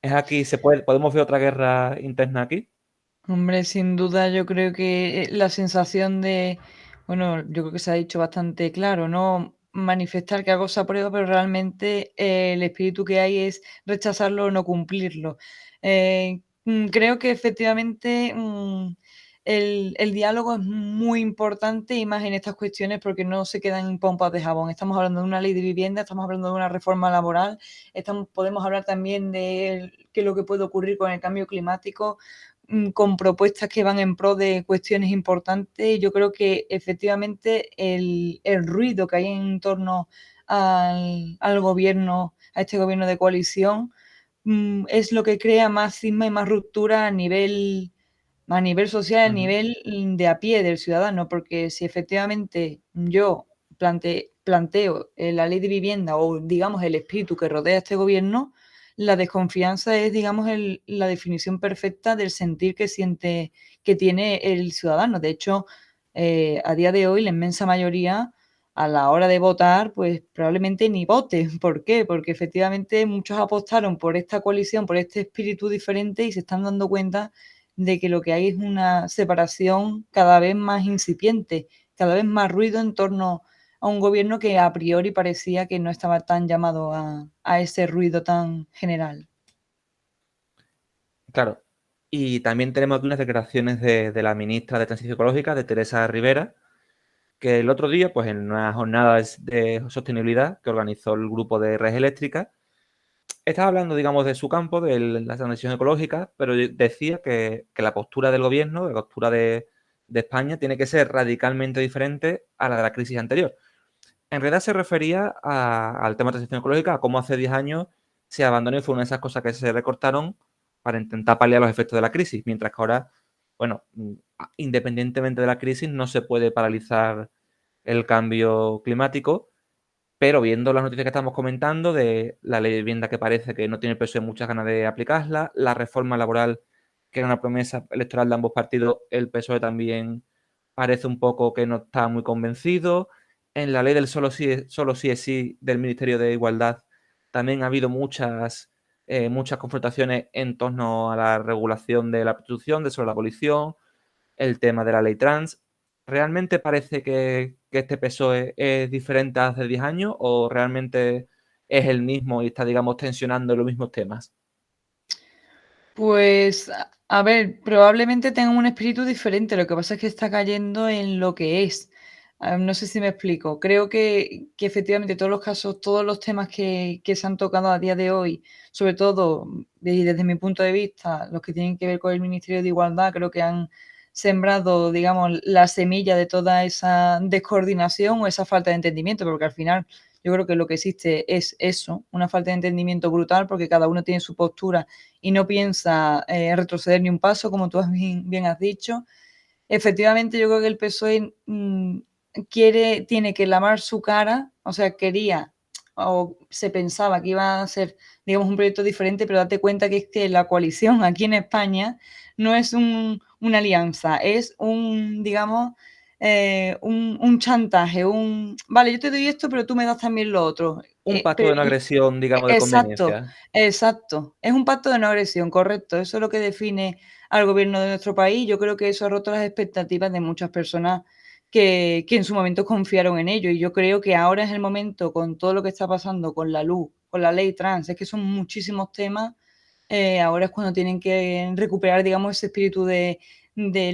Es aquí, podemos ver otra guerra interna aquí. Hombre, sin duda yo creo que la sensación de, bueno, yo creo que se ha dicho bastante claro, ¿no? Manifestar que algo se aprueba, pero realmente el espíritu que hay es rechazarlo o no cumplirlo. Creo que efectivamente el diálogo es muy importante y más en estas cuestiones porque no se quedan en pompas de jabón. Estamos hablando de una ley de vivienda, estamos hablando de una reforma laboral, podemos hablar también de qué es lo que puede ocurrir con el cambio climático, con propuestas que van en pro de cuestiones importantes. Yo creo que efectivamente el ruido que hay en torno al gobierno, a este gobierno de coalición, es lo que crea más cisma y más ruptura a nivel social, a Ujú. nivel de a pie del ciudadano, porque si efectivamente yo planteo la ley de vivienda o digamos el espíritu que rodea a este gobierno, la desconfianza es, digamos, la definición perfecta del sentir que tiene el ciudadano. De hecho, a día de hoy, la inmensa mayoría, a la hora de votar, pues probablemente ni vote. ¿Por qué? Porque efectivamente muchos apostaron por esta coalición, por este espíritu diferente y se están dando cuenta de que lo que hay es una separación cada vez más incipiente, cada vez más ruido en torno a un gobierno que a priori parecía que no estaba tan llamado a ese ruido tan general. Claro. Y también tenemos aquí unas declaraciones de la ministra de Transición Ecológica, de Teresa Rivera, que el otro día, pues en una jornada de sostenibilidad que organizó el grupo de Red Eléctrica, estaba hablando, digamos, de su campo, de la transición ecológica, pero decía que la postura del gobierno, la postura de España, tiene que ser radicalmente diferente a la de la crisis anterior. En realidad se refería al tema de transición ecológica, a cómo hace 10 años se abandonó y fue una de esas cosas que se recortaron para intentar paliar los efectos de la crisis, mientras que ahora, bueno, independientemente de la crisis, no se puede paralizar el cambio climático, pero viendo las noticias que estamos comentando de la ley de vivienda que parece que no tiene el PSOE muchas ganas de aplicarla, la reforma laboral que era una promesa electoral de ambos partidos, el PSOE también parece un poco que no está muy convencido. En la ley del solo sí es sí del Ministerio de Igualdad también ha habido muchas confrontaciones en torno a la regulación de la prostitución, de sobre la abolición, el tema de la ley trans. ¿Realmente parece que este PSOE es diferente a hace 10 años o realmente es el mismo y está, digamos, tensionando los mismos temas? Pues, a ver, probablemente tenga un espíritu diferente, lo que pasa es que está cayendo en lo que es. No sé si me explico. Creo que efectivamente todos los casos, todos los temas que se han tocado a día de hoy, sobre todo, desde mi punto de vista, los que tienen que ver con el Ministerio de Igualdad, creo que han sembrado, digamos, la semilla de toda esa descoordinación o esa falta de entendimiento, porque al final yo creo que lo que existe es eso, una falta de entendimiento brutal, porque cada uno tiene su postura y no piensa retroceder ni un paso, como tú bien has dicho. Efectivamente, yo creo que el PSOE tiene que lavar su cara, o sea, quería o se pensaba que iba a ser, digamos, un proyecto diferente, pero date cuenta que es que la coalición aquí en España no es una alianza, es digamos, un chantaje, vale, yo te doy esto, pero tú me das también lo otro. Un pacto pero de no agresión, digamos, de exacto, conveniencia. exacto. Es un pacto de no agresión, correcto. Eso es lo que define al gobierno de nuestro país. Yo creo que eso ha roto las expectativas de muchas personas que en su momento confiaron en ello. Y yo creo que ahora es el momento, con todo lo que está pasando, con la luz, con la ley trans, es que son muchísimos temas. Ahora es cuando tienen que recuperar, digamos, ese espíritu de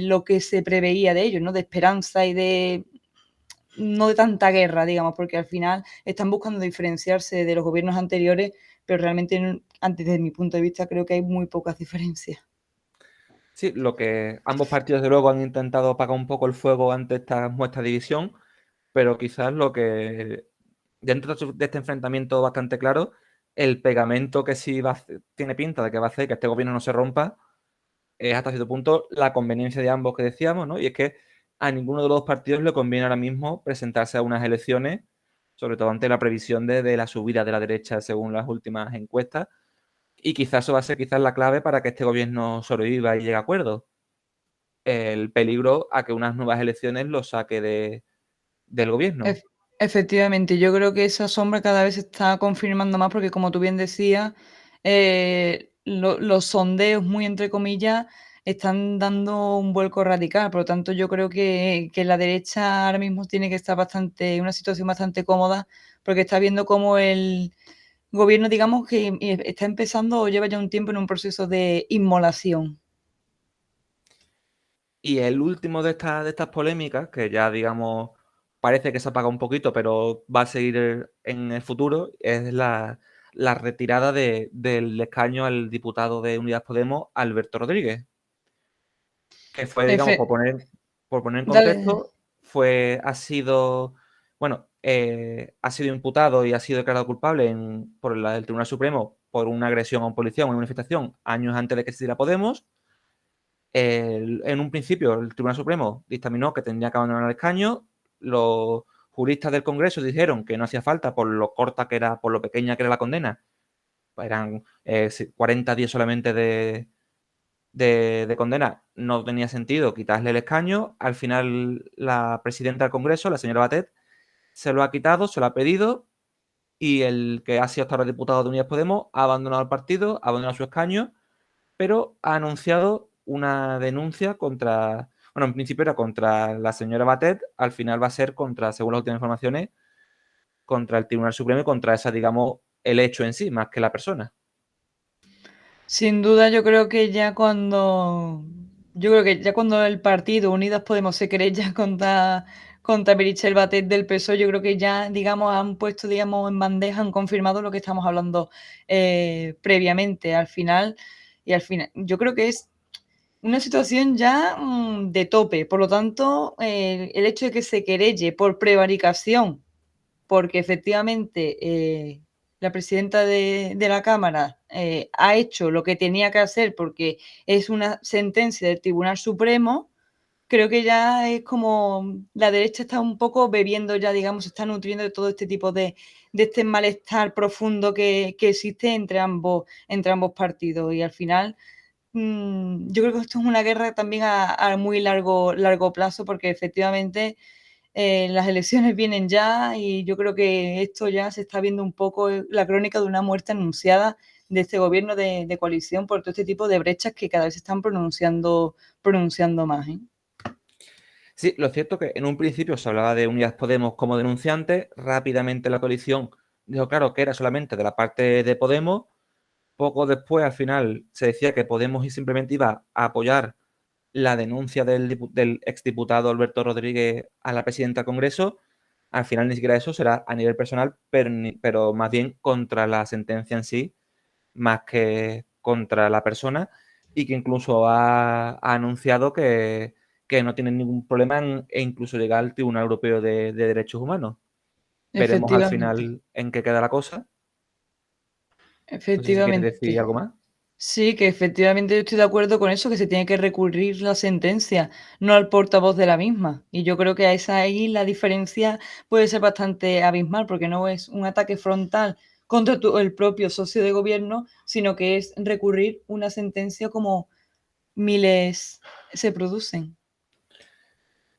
lo que se preveía de ellos, ¿no? De esperanza y de no de tanta guerra, digamos, porque al final están buscando diferenciarse de los gobiernos anteriores, pero realmente, antes desde mi punto de vista, creo que hay muy pocas diferencias. Sí, lo que ambos partidos, de luego, han intentado apagar un poco el fuego ante esta muestra de división, pero quizás lo que, dentro de este enfrentamiento bastante claro, el pegamento que sí tiene pinta de que va a hacer que este gobierno no se rompa es hasta cierto punto la conveniencia de ambos que decíamos, ¿no? Y es que a ninguno de los dos partidos le conviene ahora mismo presentarse a unas elecciones, sobre todo ante la previsión de la subida de la derecha según las últimas encuestas, y quizás eso va a ser quizás la clave para que este gobierno sobreviva y llegue a acuerdos. El peligro a que unas nuevas elecciones lo saque del gobierno. Ef Efectivamente, yo creo que esa sombra cada vez se está confirmando más porque, como tú bien decías, los sondeos, muy entre comillas, están dando un vuelco radical. Por lo tanto, yo creo que la derecha ahora mismo tiene que estar bastante en una situación bastante cómoda, porque está viendo cómo el gobierno, digamos, que está empezando o lleva ya un tiempo en un proceso de inmolación. Y el último de estas polémicas, que ya digamos parece que se apaga un poquito, pero va a seguir en el futuro, es la retirada del escaño al diputado de Unidas Podemos, Alberto Rodríguez, que fue, digamos, Efe por poner en Dale. contexto, bueno, ha sido imputado y ha sido declarado culpable por el Tribunal Supremo por una agresión a un policía en una manifestación años antes de que existiera Podemos. En un principio, el Tribunal Supremo dictaminó que tendría que abandonar el escaño. Los juristas del Congreso dijeron que no hacía falta por lo corta que era, por lo pequeña que era la condena. Eran 40 días solamente de condena. No tenía sentido quitarle el escaño. Al final, la presidenta del Congreso, la señora Batet, se lo ha quitado, se lo ha pedido. Y el que ha sido hasta ahora diputado de Unidas Podemos ha abandonado el partido, ha abandonado su escaño, pero ha anunciado una denuncia contra, bueno, en principio era contra la señora Batet, al final va a ser contra, según las últimas informaciones, contra el Tribunal Supremo y contra esa, digamos, el hecho en sí, más que la persona. Sin duda, yo creo que ya cuando el partido Unidas Podemos se querella contra Meritxell Batet del PSOE, yo creo que ya, digamos, han puesto, digamos, en bandeja, han confirmado lo que estamos hablando previamente. Al final, yo creo que es una situación ya de tope. Por lo tanto, el hecho de que se querelle por prevaricación porque efectivamente la presidenta de la Cámara ha hecho lo que tenía que hacer porque es una sentencia del Tribunal Supremo, creo que ya es como la derecha está un poco bebiendo ya, digamos, se está nutriendo de todo este tipo de este malestar profundo que existe entre ambos partidos. Y al final, yo creo que esto es una guerra también a muy largo plazo, porque efectivamente las elecciones vienen ya y yo creo que esto ya se está viendo un poco la crónica de una muerte anunciada de este gobierno de coalición por todo este tipo de brechas que cada vez se están pronunciando más, ¿eh? Sí, lo cierto es que en un principio se hablaba de Unidas Podemos como denunciante, rápidamente la coalición dijo claro que era solamente de la parte de Podemos, poco después al final se decía que Podemos simplemente iba a apoyar la denuncia del exdiputado Alberto Rodríguez a la presidenta del Congreso. Al final ni siquiera eso será a nivel personal, pero más bien contra la sentencia en sí, más que contra la persona, y que incluso ha anunciado que no tiene ningún problema e incluso llegar al Tribunal Europeo de Derechos Humanos. Veremos al Efectivamente, final en qué queda la cosa. No sé si quieres decir efectivamente. algo más. Sí, que efectivamente yo estoy de acuerdo con eso, que se tiene que recurrir la sentencia, no al portavoz de la misma. Y yo creo que a esa ahí la diferencia puede ser bastante abismal, porque no es un ataque frontal contra el propio socio de gobierno, sino que es recurrir una sentencia como miles se producen.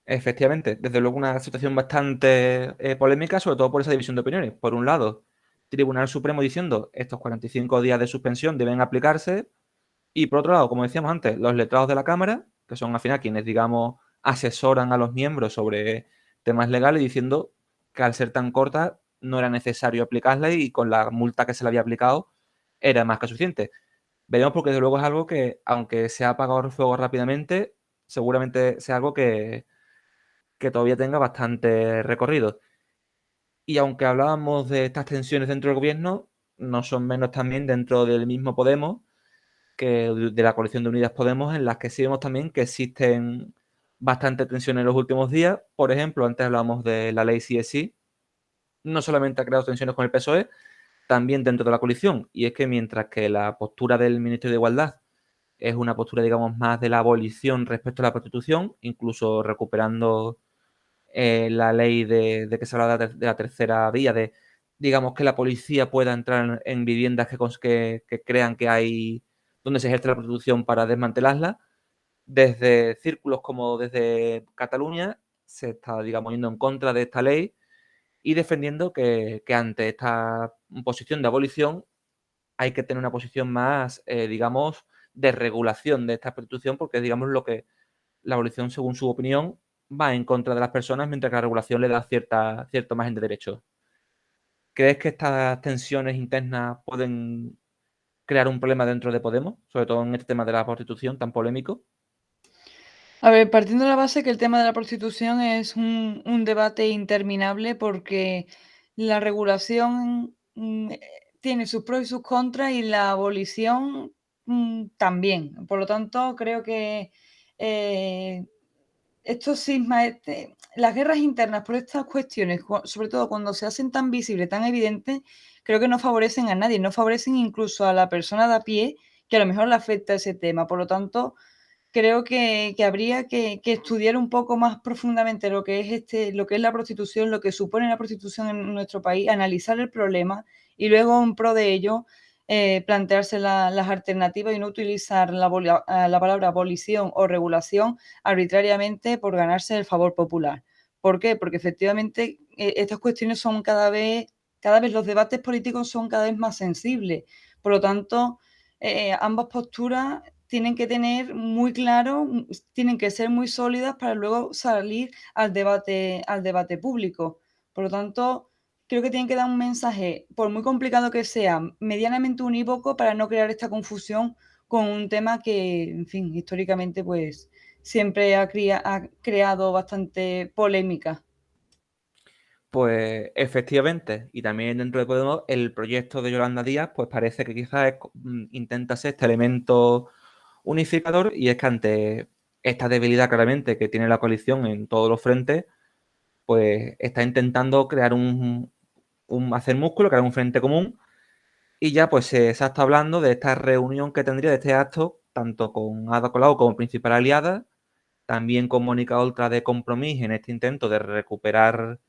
Efectivamente, desde luego una situación bastante polémica, sobre todo por esa división de opiniones. Por un lado, Tribunal Supremo diciendo estos 45 días de suspensión deben aplicarse. Y por otro lado, como decíamos antes, los letrados de la Cámara, que son al final quienes, digamos, asesoran a los miembros sobre temas legales, diciendo que al ser tan corta no era necesario aplicarla y con la multa que se le había aplicado era más que suficiente. Veremos porque desde luego es algo que, aunque se ha apagado el fuego rápidamente, seguramente sea algo que todavía tenga bastante recorrido. Y aunque hablábamos de estas tensiones dentro del gobierno, no son menos también dentro del mismo Podemos, que de la coalición de Unidas Podemos, en las que sí vemos también que existen bastantes tensiones en los últimos días. Por ejemplo, antes hablábamos de la ley CSI, no solamente ha creado tensiones con el PSOE, también dentro de la coalición. Y es que mientras que la postura del Ministerio de Igualdad es una postura, digamos, más de la abolición respecto a la prostitución, incluso recuperando la ley de que se habla de la tercera vía, de, digamos, que la policía pueda entrar en viviendas que crean que hay donde se ejerce la prostitución para desmantelarla. Desde círculos como desde Cataluña se está, digamos, yendo en contra de esta ley y defendiendo que ante esta posición de abolición hay que tener una posición más, digamos, de regulación de esta prostitución, porque es, digamos, lo que la abolición, según su opinión, va en contra de las personas, mientras que la regulación le da cierto margen de derechos. ¿Crees que estas tensiones internas pueden crear un problema dentro de Podemos, sobre todo en este tema de la prostitución tan polémico? A ver, partiendo de la base que el tema de la prostitución es un debate interminable porque la regulación tiene sus pros y sus contras y la abolición también. Por lo tanto, creo que eh, estos cismas, las guerras internas por estas cuestiones, sobre todo cuando se hacen tan visibles, tan evidentes, creo que no favorecen a nadie, no favorecen incluso a la persona de a pie que a lo mejor le afecta ese tema. Por lo tanto, creo que habría que estudiar un poco más profundamente lo que es lo que es la prostitución, lo que supone la prostitución en nuestro país, analizar el problema y luego en pro de ello, plantearse las alternativas y no utilizar la palabra abolición o regulación arbitrariamente por ganarse el favor popular. ¿Por qué? Porque efectivamente, estas cuestiones son cada vez los debates políticos son cada vez más sensibles. Por lo tanto, ambas posturas tienen que tener muy claro, tienen que ser muy sólidas para luego salir al debate público. Por lo tanto, creo que tienen que dar un mensaje, por muy complicado que sea, medianamente unívoco para no crear esta confusión con un tema que, en fin, históricamente, pues siempre ha creado bastante polémica. Pues efectivamente, y también dentro de Podemos, el proyecto de Yolanda Díaz, pues parece que quizás intenta ser este elemento unificador, y es que ante esta debilidad claramente que tiene la coalición en todos los frentes, pues está intentando crear hacer músculo, crear un frente común, y ya pues se está hablando de esta reunión que tendría, de este acto, tanto con Ada Colau como principal aliada, también con Mónica Oltra de Compromís en este intento de recuperar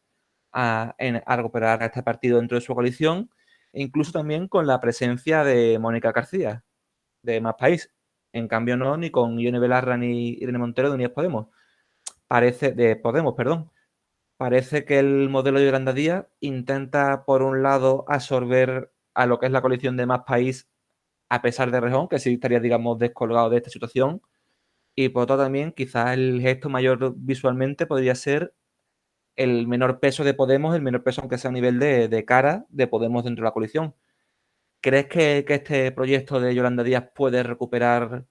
a este partido dentro de su coalición, e incluso también con la presencia de Mónica García, de Más País. En cambio, no, ni con Ione Belarra ni Irene Montero de Unidas Podemos. De Podemos, perdón. Parece que el modelo de Yolanda Díaz intenta, por un lado, absorber a lo que es la coalición de Más País, a pesar de Rejón, que sí estaría, digamos, descolgado de esta situación. Y por otro también, quizás el gesto mayor visualmente podría ser el menor peso de Podemos, el menor peso, aunque sea a nivel de cara, de Podemos dentro de la coalición. ¿Crees que este proyecto de Yolanda Díaz puede recuperar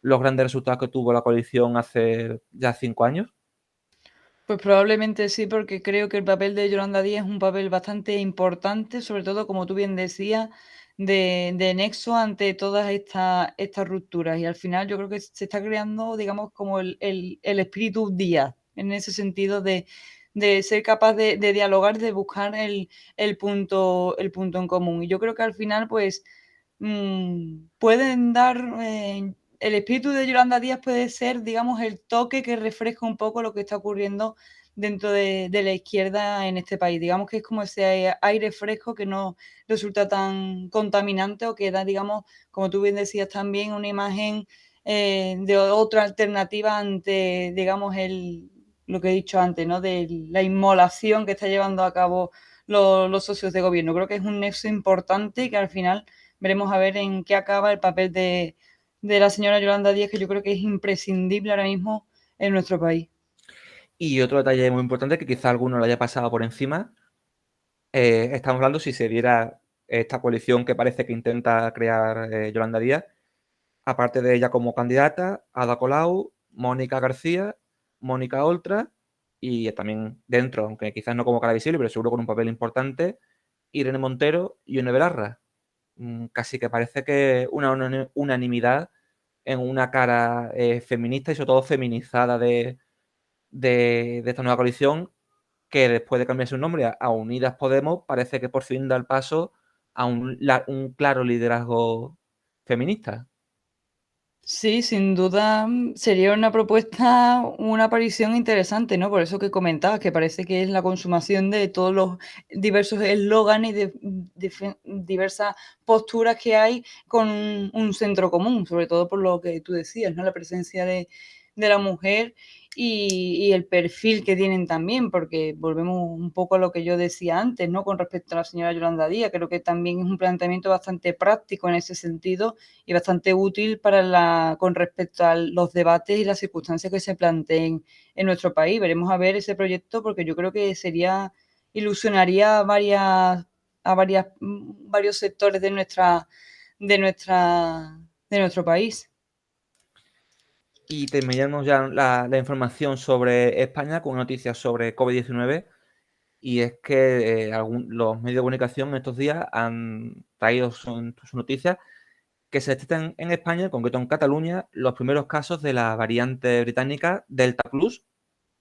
los grandes resultados que tuvo la coalición hace ya 5 años? Pues probablemente sí, porque creo que el papel de Yolanda Díaz es un papel bastante importante, sobre todo, como tú bien decías, de nexo ante todas estas rupturas. Y al final yo creo que se está creando, digamos, como el espíritu Díaz, en ese sentido de ser capaz de dialogar, de buscar el punto en común. Y yo creo que al final, pues, pueden dar... el espíritu de Yolanda Díaz puede ser, digamos, el toque que refresca un poco lo que está ocurriendo dentro de la izquierda en este país. Digamos que es como ese aire fresco que no resulta tan contaminante o que da, digamos, como tú bien decías también, una imagen de otra alternativa ante, digamos, lo que he dicho antes, ¿no? De la inmolación que está llevando a cabo los socios de gobierno. Creo que es un nexo importante y que al final veremos a ver en qué acaba el papel de la señora Yolanda Díaz, que yo creo que es imprescindible ahora mismo en nuestro país. Y otro detalle muy importante que quizá alguno lo haya pasado por encima, estamos hablando si se diera esta coalición que parece que intenta crear Yolanda Díaz, aparte de ella como candidata, Ada Colau, Mónica García, Mónica Oltra y también dentro, aunque quizás no como cara visible, pero seguro con un papel importante, Irene Montero y Une Belarra. Casi que parece que una unanimidad en una cara feminista y sobre todo feminizada de esta nueva coalición, que después de cambiar su nombre a Unidas Podemos, parece que por fin da el paso a un claro liderazgo feminista. Sí, sin duda sería una propuesta, una aparición interesante, ¿no? Por eso que comentabas, que parece que es la consumación de todos los diversos eslóganes y diversas posturas que hay con un centro común, sobre todo por lo que tú decías, ¿no? La presencia de la mujer y el perfil que tienen también, porque volvemos un poco a lo que yo decía antes, ¿no? Con respecto a la señora Yolanda Díaz, creo que también es un planteamiento bastante práctico en ese sentido y bastante útil con respecto a los debates y las circunstancias que se planteen en nuestro país. Veremos a ver ese proyecto porque yo creo que ilusionaría varios sectores de nuestra, de nuestro país. Y terminamos ya la información sobre España con noticias sobre COVID-19. Y es que los medios de comunicación estos días han traído sus noticias que se detectan en España, en concreto en Cataluña, los primeros casos de la variante británica Delta Plus.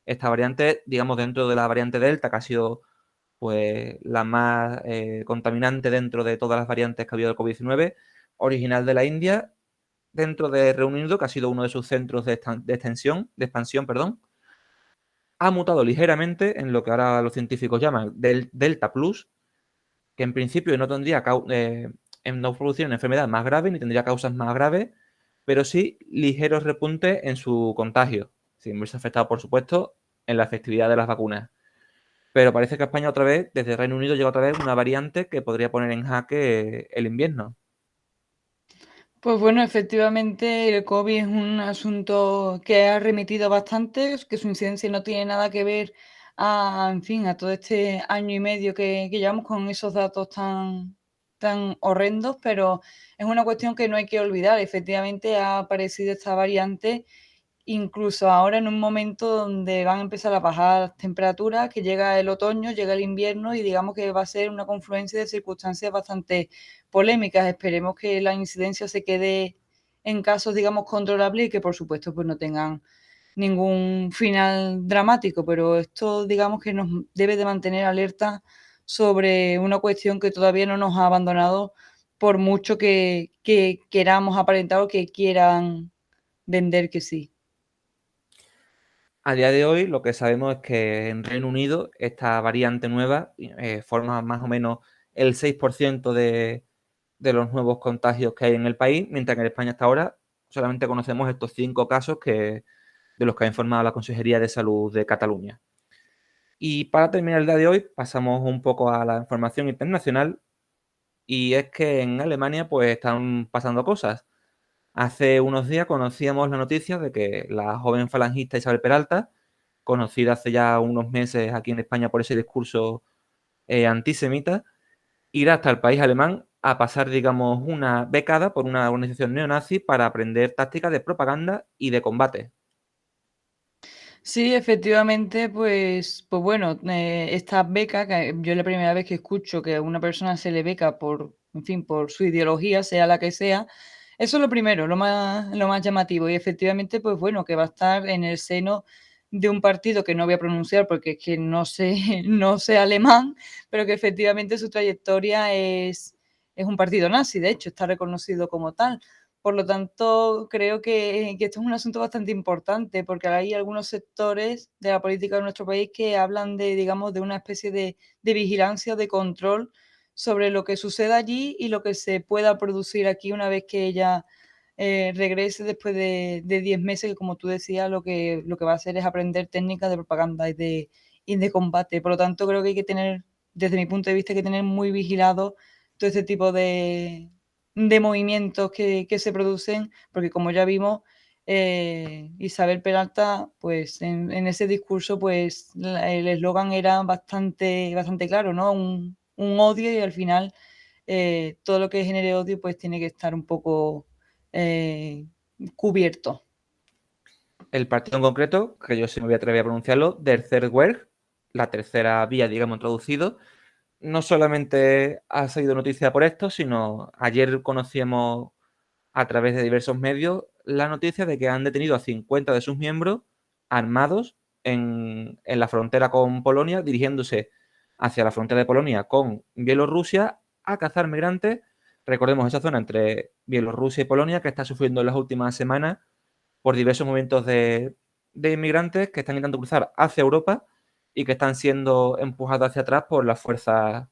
Esta variante, digamos, dentro de la variante Delta, que ha sido pues la más contaminante dentro de todas las variantes que ha habido del COVID-19, original de la India, dentro de Reino Unido, que ha sido uno de sus centros de expansión, perdón, ha mutado ligeramente en lo que ahora los científicos llaman Delta Plus, que en principio no tendría no producir una enfermedad más grave ni tendría causas más graves, pero sí ligeros repuntes en su contagio, sin verse afectado, por supuesto, en la efectividad de las vacunas. Pero parece que España otra vez, desde Reino Unido, llega otra vez una variante que podría poner en jaque el invierno. Pues bueno, efectivamente el COVID es un asunto que ha remitido bastante, que su incidencia no tiene nada que ver en fin, a todo este año y medio que llevamos con esos datos tan horrendos, pero es una cuestión que no hay que olvidar. Efectivamente ha aparecido esta variante incluso ahora en un momento donde van a empezar a bajar las temperaturas, que llega el otoño, llega el invierno y digamos que va a ser una confluencia de circunstancias bastante polémicas. Esperemos que la incidencia se quede en casos, digamos, controlables y que, por supuesto, pues no tengan ningún final dramático, pero esto, digamos, que nos debe de mantener alerta sobre una cuestión que todavía no nos ha abandonado por mucho que queramos aparentar o que quieran vender que sí. A día de hoy, lo que sabemos es que en Reino Unido esta variante nueva forma más o menos el 6% de los nuevos contagios que hay en el país, mientras que en España hasta ahora solamente conocemos estos 5 casos de los que ha informado la Consejería de Salud de Cataluña. Y para terminar el día de hoy, pasamos un poco a la información internacional, y es que en Alemania pues están pasando cosas. Hace unos días conocíamos la noticia de que la joven falangista Isabel Peralta, conocida hace ya unos meses aquí en España por ese discurso antisemita, irá hasta el país alemán a pasar, digamos, una becada por una organización neonazi para aprender tácticas de propaganda y de combate. Sí, efectivamente, pues bueno, esta beca, que yo es la primera vez que escucho que a una persona se le beca por, en fin, por su ideología, sea la que sea, eso es lo primero, lo más llamativo. Y efectivamente, pues bueno, que va a estar en el seno de un partido que no voy a pronunciar porque es que no sé, no sé alemán, pero que efectivamente su trayectoria es un partido nazi, de hecho, está reconocido como tal. Por lo tanto, creo que esto es un asunto bastante importante, porque hay algunos sectores de la política de nuestro país que hablan de, digamos, de una especie de vigilancia, de control sobre lo que suceda allí y lo que se pueda producir aquí una vez que ella regrese después de 10 meses, que como tú decías, lo que va a hacer es aprender técnicas de propaganda y de combate. Por lo tanto, creo que hay que tener desde mi punto de vista, hay que tener muy vigilado todo este tipo de movimientos que se producen, porque como ya vimos, Isabel Peralta, pues en ese discurso, pues el eslogan era bastante claro, ¿no? Un odio y al final todo lo que genere odio pues tiene que estar un poco cubierto. El partido en concreto, que yo sí me voy a atrever a pronunciarlo, Der Weg, la tercera vía, digamos, traducido, no solamente ha salido noticia por esto, sino ayer conocíamos a través de diversos medios la noticia de que han detenido a 50 de sus miembros armados en la frontera con Polonia, dirigiéndose hacia la frontera de Polonia con Bielorrusia a cazar migrantes. Recordemos esa zona entre Bielorrusia y Polonia que está sufriendo en las últimas semanas por diversos movimientos de inmigrantes que están intentando cruzar hacia Europa y que están siendo empujados hacia atrás por las fuerzas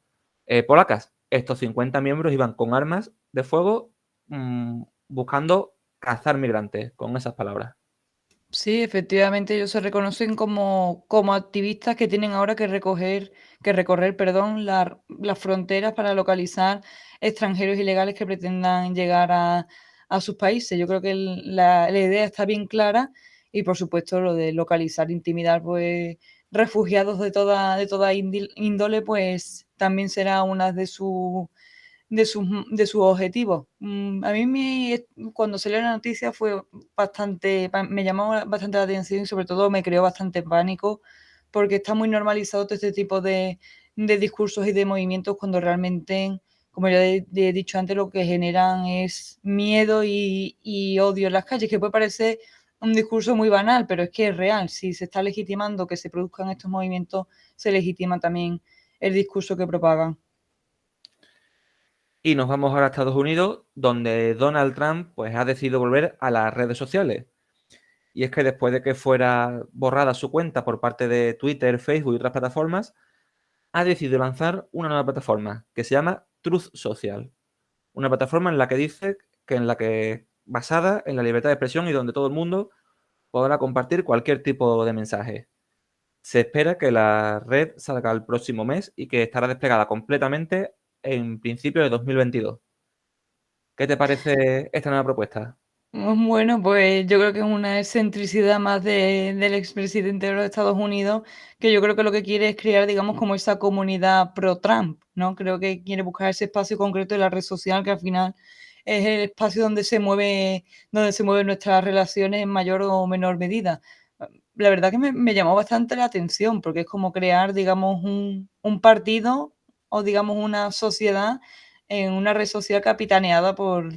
polacas. Estos 50 miembros iban con armas de fuego buscando cazar migrantes, con esas palabras. Sí, efectivamente, ellos se reconocen como activistas que tienen ahora que recorrer, perdón, las fronteras para localizar extranjeros ilegales que pretendan llegar a sus países. Yo creo que la idea está bien clara y, por supuesto, lo de localizar, intimidar, pues, refugiados de toda índole, pues, también será una de sus objetivos. A mí cuando salió la noticia fue me llamó bastante la atención y sobre todo me creó bastante pánico porque está muy normalizado todo este tipo de discursos y de movimientos cuando realmente, como ya he dicho antes, lo que generan es miedo y odio en las calles, que puede parecer un discurso muy banal, pero es que es real. Si se está legitimando que se produzcan estos movimientos, se legitima también el discurso que propagan. Y nos vamos ahora a Estados Unidos, donde Donald Trump pues, ha decidido volver a las redes sociales. Y es que después de que fuera borrada su cuenta por parte de Twitter, Facebook y otras plataformas, ha decidido lanzar una nueva plataforma que se llama Truth Social. Una plataforma en la que dice que basada en la libertad de expresión y donde todo el mundo podrá compartir cualquier tipo de mensaje. Se espera que la red salga el próximo mes y que estará desplegada completamente en principio de 2022. ¿Qué te parece esta nueva propuesta? Bueno, pues yo creo que es una excentricidad más del expresidente de los Estados Unidos, que yo creo que lo que quiere es crear, digamos, como esa comunidad pro-Trump, ¿no? Creo que quiere buscar ese espacio concreto de la red social, que al final es el espacio donde se mueven nuestras relaciones en mayor o menor medida. La verdad que me llamó bastante la atención, porque es como crear, digamos, un partido o, digamos, una sociedad en una red social capitaneada por,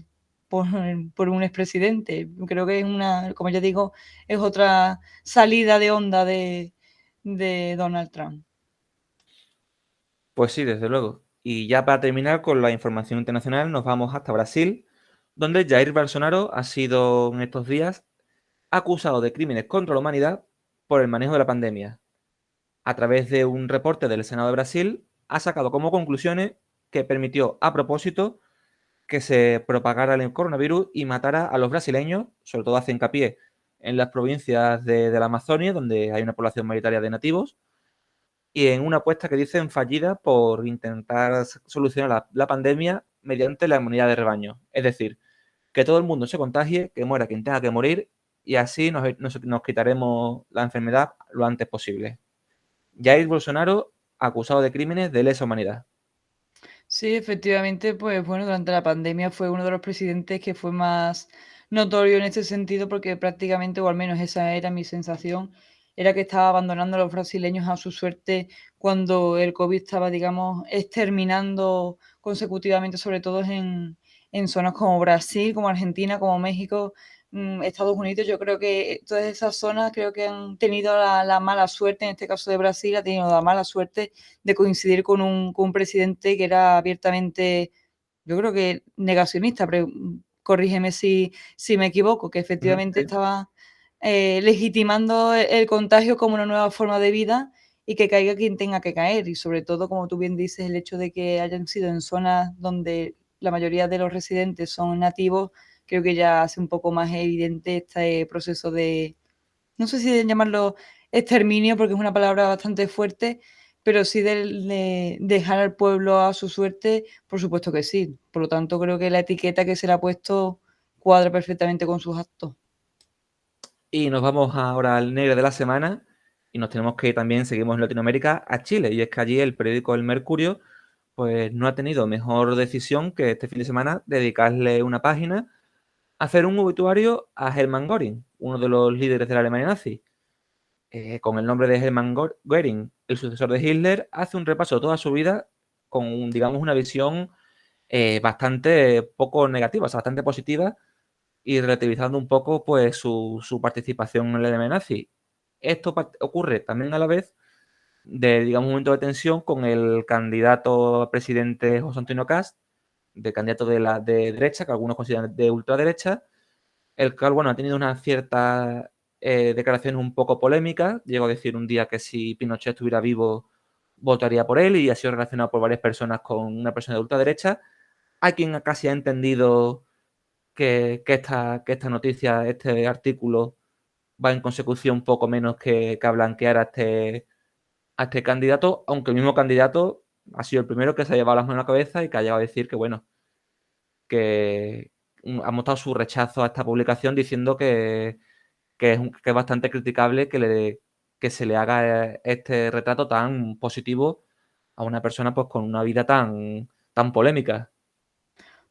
por un expresidente. Creo que es como ya digo, es otra salida de onda de Donald Trump. Pues sí, desde luego. Y ya para terminar con la información internacional, nos vamos hasta Brasil, donde Jair Bolsonaro ha sido en estos días acusado de crímenes contra la humanidad por el manejo de la pandemia. A través de un reporte del Senado de Brasil, ha sacado como conclusiones que permitió a propósito que se propagara el coronavirus y matara a los brasileños, sobre todo hace hincapié en las provincias de la Amazonia, donde hay una población mayoritaria de nativos, y en una apuesta que dicen fallida por intentar solucionar la pandemia mediante la inmunidad de rebaño. Es decir, que todo el mundo se contagie, que muera quien tenga que morir, y así nos quitaremos la enfermedad lo antes posible. Jair Bolsonaro, acusado de crímenes de lesa humanidad. Sí, efectivamente, pues bueno, durante la pandemia fue uno de los presidentes que fue más notorio en este sentido porque prácticamente, o al menos esa era mi sensación, era que estaba abandonando a los brasileños a su suerte cuando el COVID estaba, digamos, exterminando consecutivamente, sobre todo en zonas como Brasil, como Argentina, como México, Estados Unidos. Yo creo que todas esas zonas creo que han tenido la mala suerte, en este caso de Brasil, ha tenido la mala suerte de coincidir con un presidente que era abiertamente, yo creo que negacionista, pero corrígeme si me equivoco, que Ujú, efectivamente sí. estaba legitimando el contagio como una nueva forma de vida y que caiga quien tenga que caer. Y sobre todo, como tú bien dices, el hecho de que hayan sido en zonas donde la mayoría de los residentes son nativos, creo que ya hace un poco más evidente este proceso de, no sé si de llamarlo exterminio, porque es una palabra bastante fuerte, pero sí de dejar al pueblo a su suerte, por supuesto que sí. Por lo tanto, creo que la etiqueta que se le ha puesto cuadra perfectamente con sus actos. Y nos vamos ahora al negro de la semana y nos tenemos que ir también, seguimos en Latinoamérica, a Chile. Y es que allí el periódico El Mercurio pues no ha tenido mejor decisión que este fin de semana dedicarle una página a hacer un obituario a Hermann Göring, uno de los líderes de la Alemania nazi. Con el nombre de Hermann Göring, el sucesor de Hitler, hace un repaso de toda su vida con, digamos, una visión bastante poco negativa, o sea, bastante positiva y relativizando un poco pues su participación en el Alemania nazi. Esto ocurre también a la vez de, digamos, un momento de tensión con el candidato a presidente José Antonio Cast, de candidato de derecha, que algunos consideran de ultraderecha, el cual, bueno, ha tenido unas ciertas declaraciones un poco polémicas. Llegó a decir un día que si Pinochet estuviera vivo, votaría por él y ha sido relacionado por varias personas con una persona de ultraderecha. Hay quien casi ha entendido que esta noticia, este artículo, va en consecución poco menos que a blanquear a este candidato, aunque el mismo candidato ha sido el primero que se ha llevado las manos a la cabeza y que ha llegado a decir que, bueno, que ha mostrado su rechazo a esta publicación diciendo que es bastante criticable que se le haga este retrato tan positivo a una persona pues con una vida tan polémica.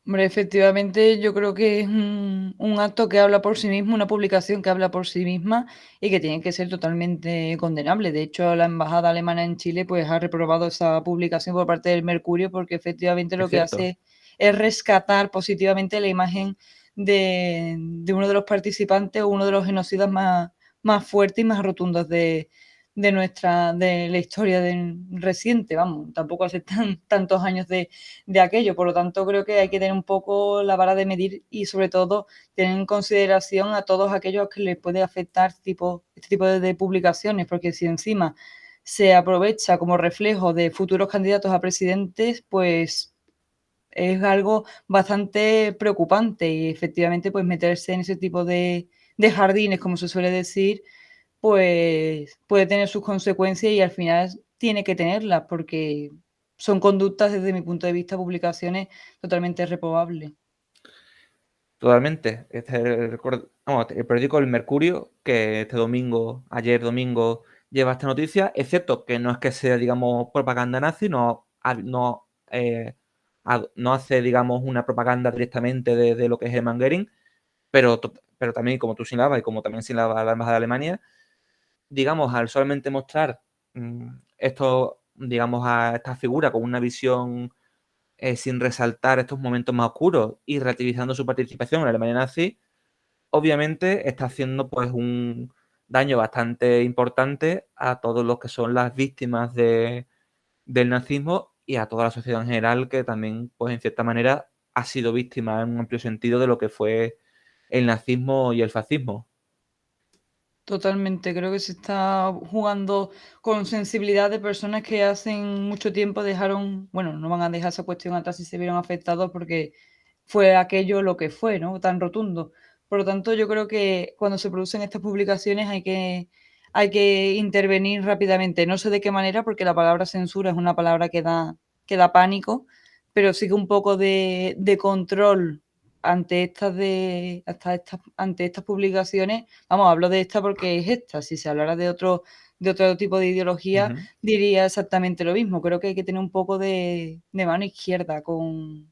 Hombre, efectivamente, yo creo que es un acto que habla por sí mismo, una publicación que habla por sí misma y que tiene que ser totalmente condenable. De hecho, la embajada alemana en Chile pues ha reprobado esa publicación por parte del Mercurio porque efectivamente Es lo que cierto. hace es rescatar positivamente la imagen de uno de los participantes o uno de los genocidas más fuertes y más rotundos de la historia reciente, vamos, tampoco hace tantos años de aquello. Por lo tanto, creo que hay que tener un poco la vara de medir y sobre todo tener en consideración a todos aquellos que les puede afectar este tipo de publicaciones, porque si encima se aprovecha como reflejo de futuros candidatos a presidentes, pues es algo bastante preocupante y efectivamente pues meterse en ese tipo de jardines, como se suele decir, pues puede tener sus consecuencias y al final tiene que tenerlas, porque son conductas, desde mi punto de vista, publicaciones totalmente reprobables. Totalmente. Vamos, el periódico El Mercurio, que ayer domingo, lleva esta noticia, es cierto que no es que sea, digamos, propaganda nazi, no hace, digamos, una propaganda directamente de lo que es Hermann Göring, pero también, como tú señalabas y como también señalaba la Embajada de Alemania, digamos, al solamente mostrar esto, digamos, a esta figura con una visión sin resaltar estos momentos más oscuros y relativizando su participación en la Alemania nazi, obviamente está haciendo pues un daño bastante importante a todos los que son las víctimas del nazismo y a toda la sociedad en general que también pues en cierta manera ha sido víctima en un amplio sentido de lo que fue el nazismo y el fascismo. Totalmente, creo que se está jugando con sensibilidad de personas que hace mucho tiempo dejaron, bueno, no van a dejar esa cuestión atrás si se vieron afectados porque fue aquello lo que fue, ¿no? Tan rotundo. Por lo tanto, yo creo que cuando se producen estas publicaciones hay que intervenir rápidamente. No sé de qué manera, porque la palabra censura es una palabra que da pánico, pero sí que un poco de control ante estas publicaciones. Vamos, hablo de esta porque es esta. Si se hablara de otro tipo de ideología, Ujú. diría exactamente lo mismo. Creo que hay que tener un poco de mano izquierda con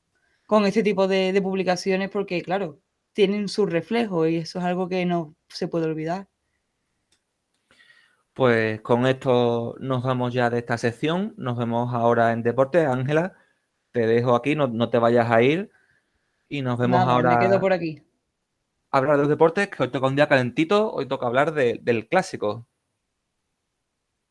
este tipo de publicaciones porque, claro, tienen su reflejo y eso es algo que no se puede olvidar. Pues con esto nos vamos ya de esta sección. Nos vemos ahora en deporte. Ángela, te dejo aquí, no te vayas a ir y nos vemos Nada, me quedo ahora por aquí. a hablar de los deportes, que hoy toca un día calentito, hoy toca hablar del clásico.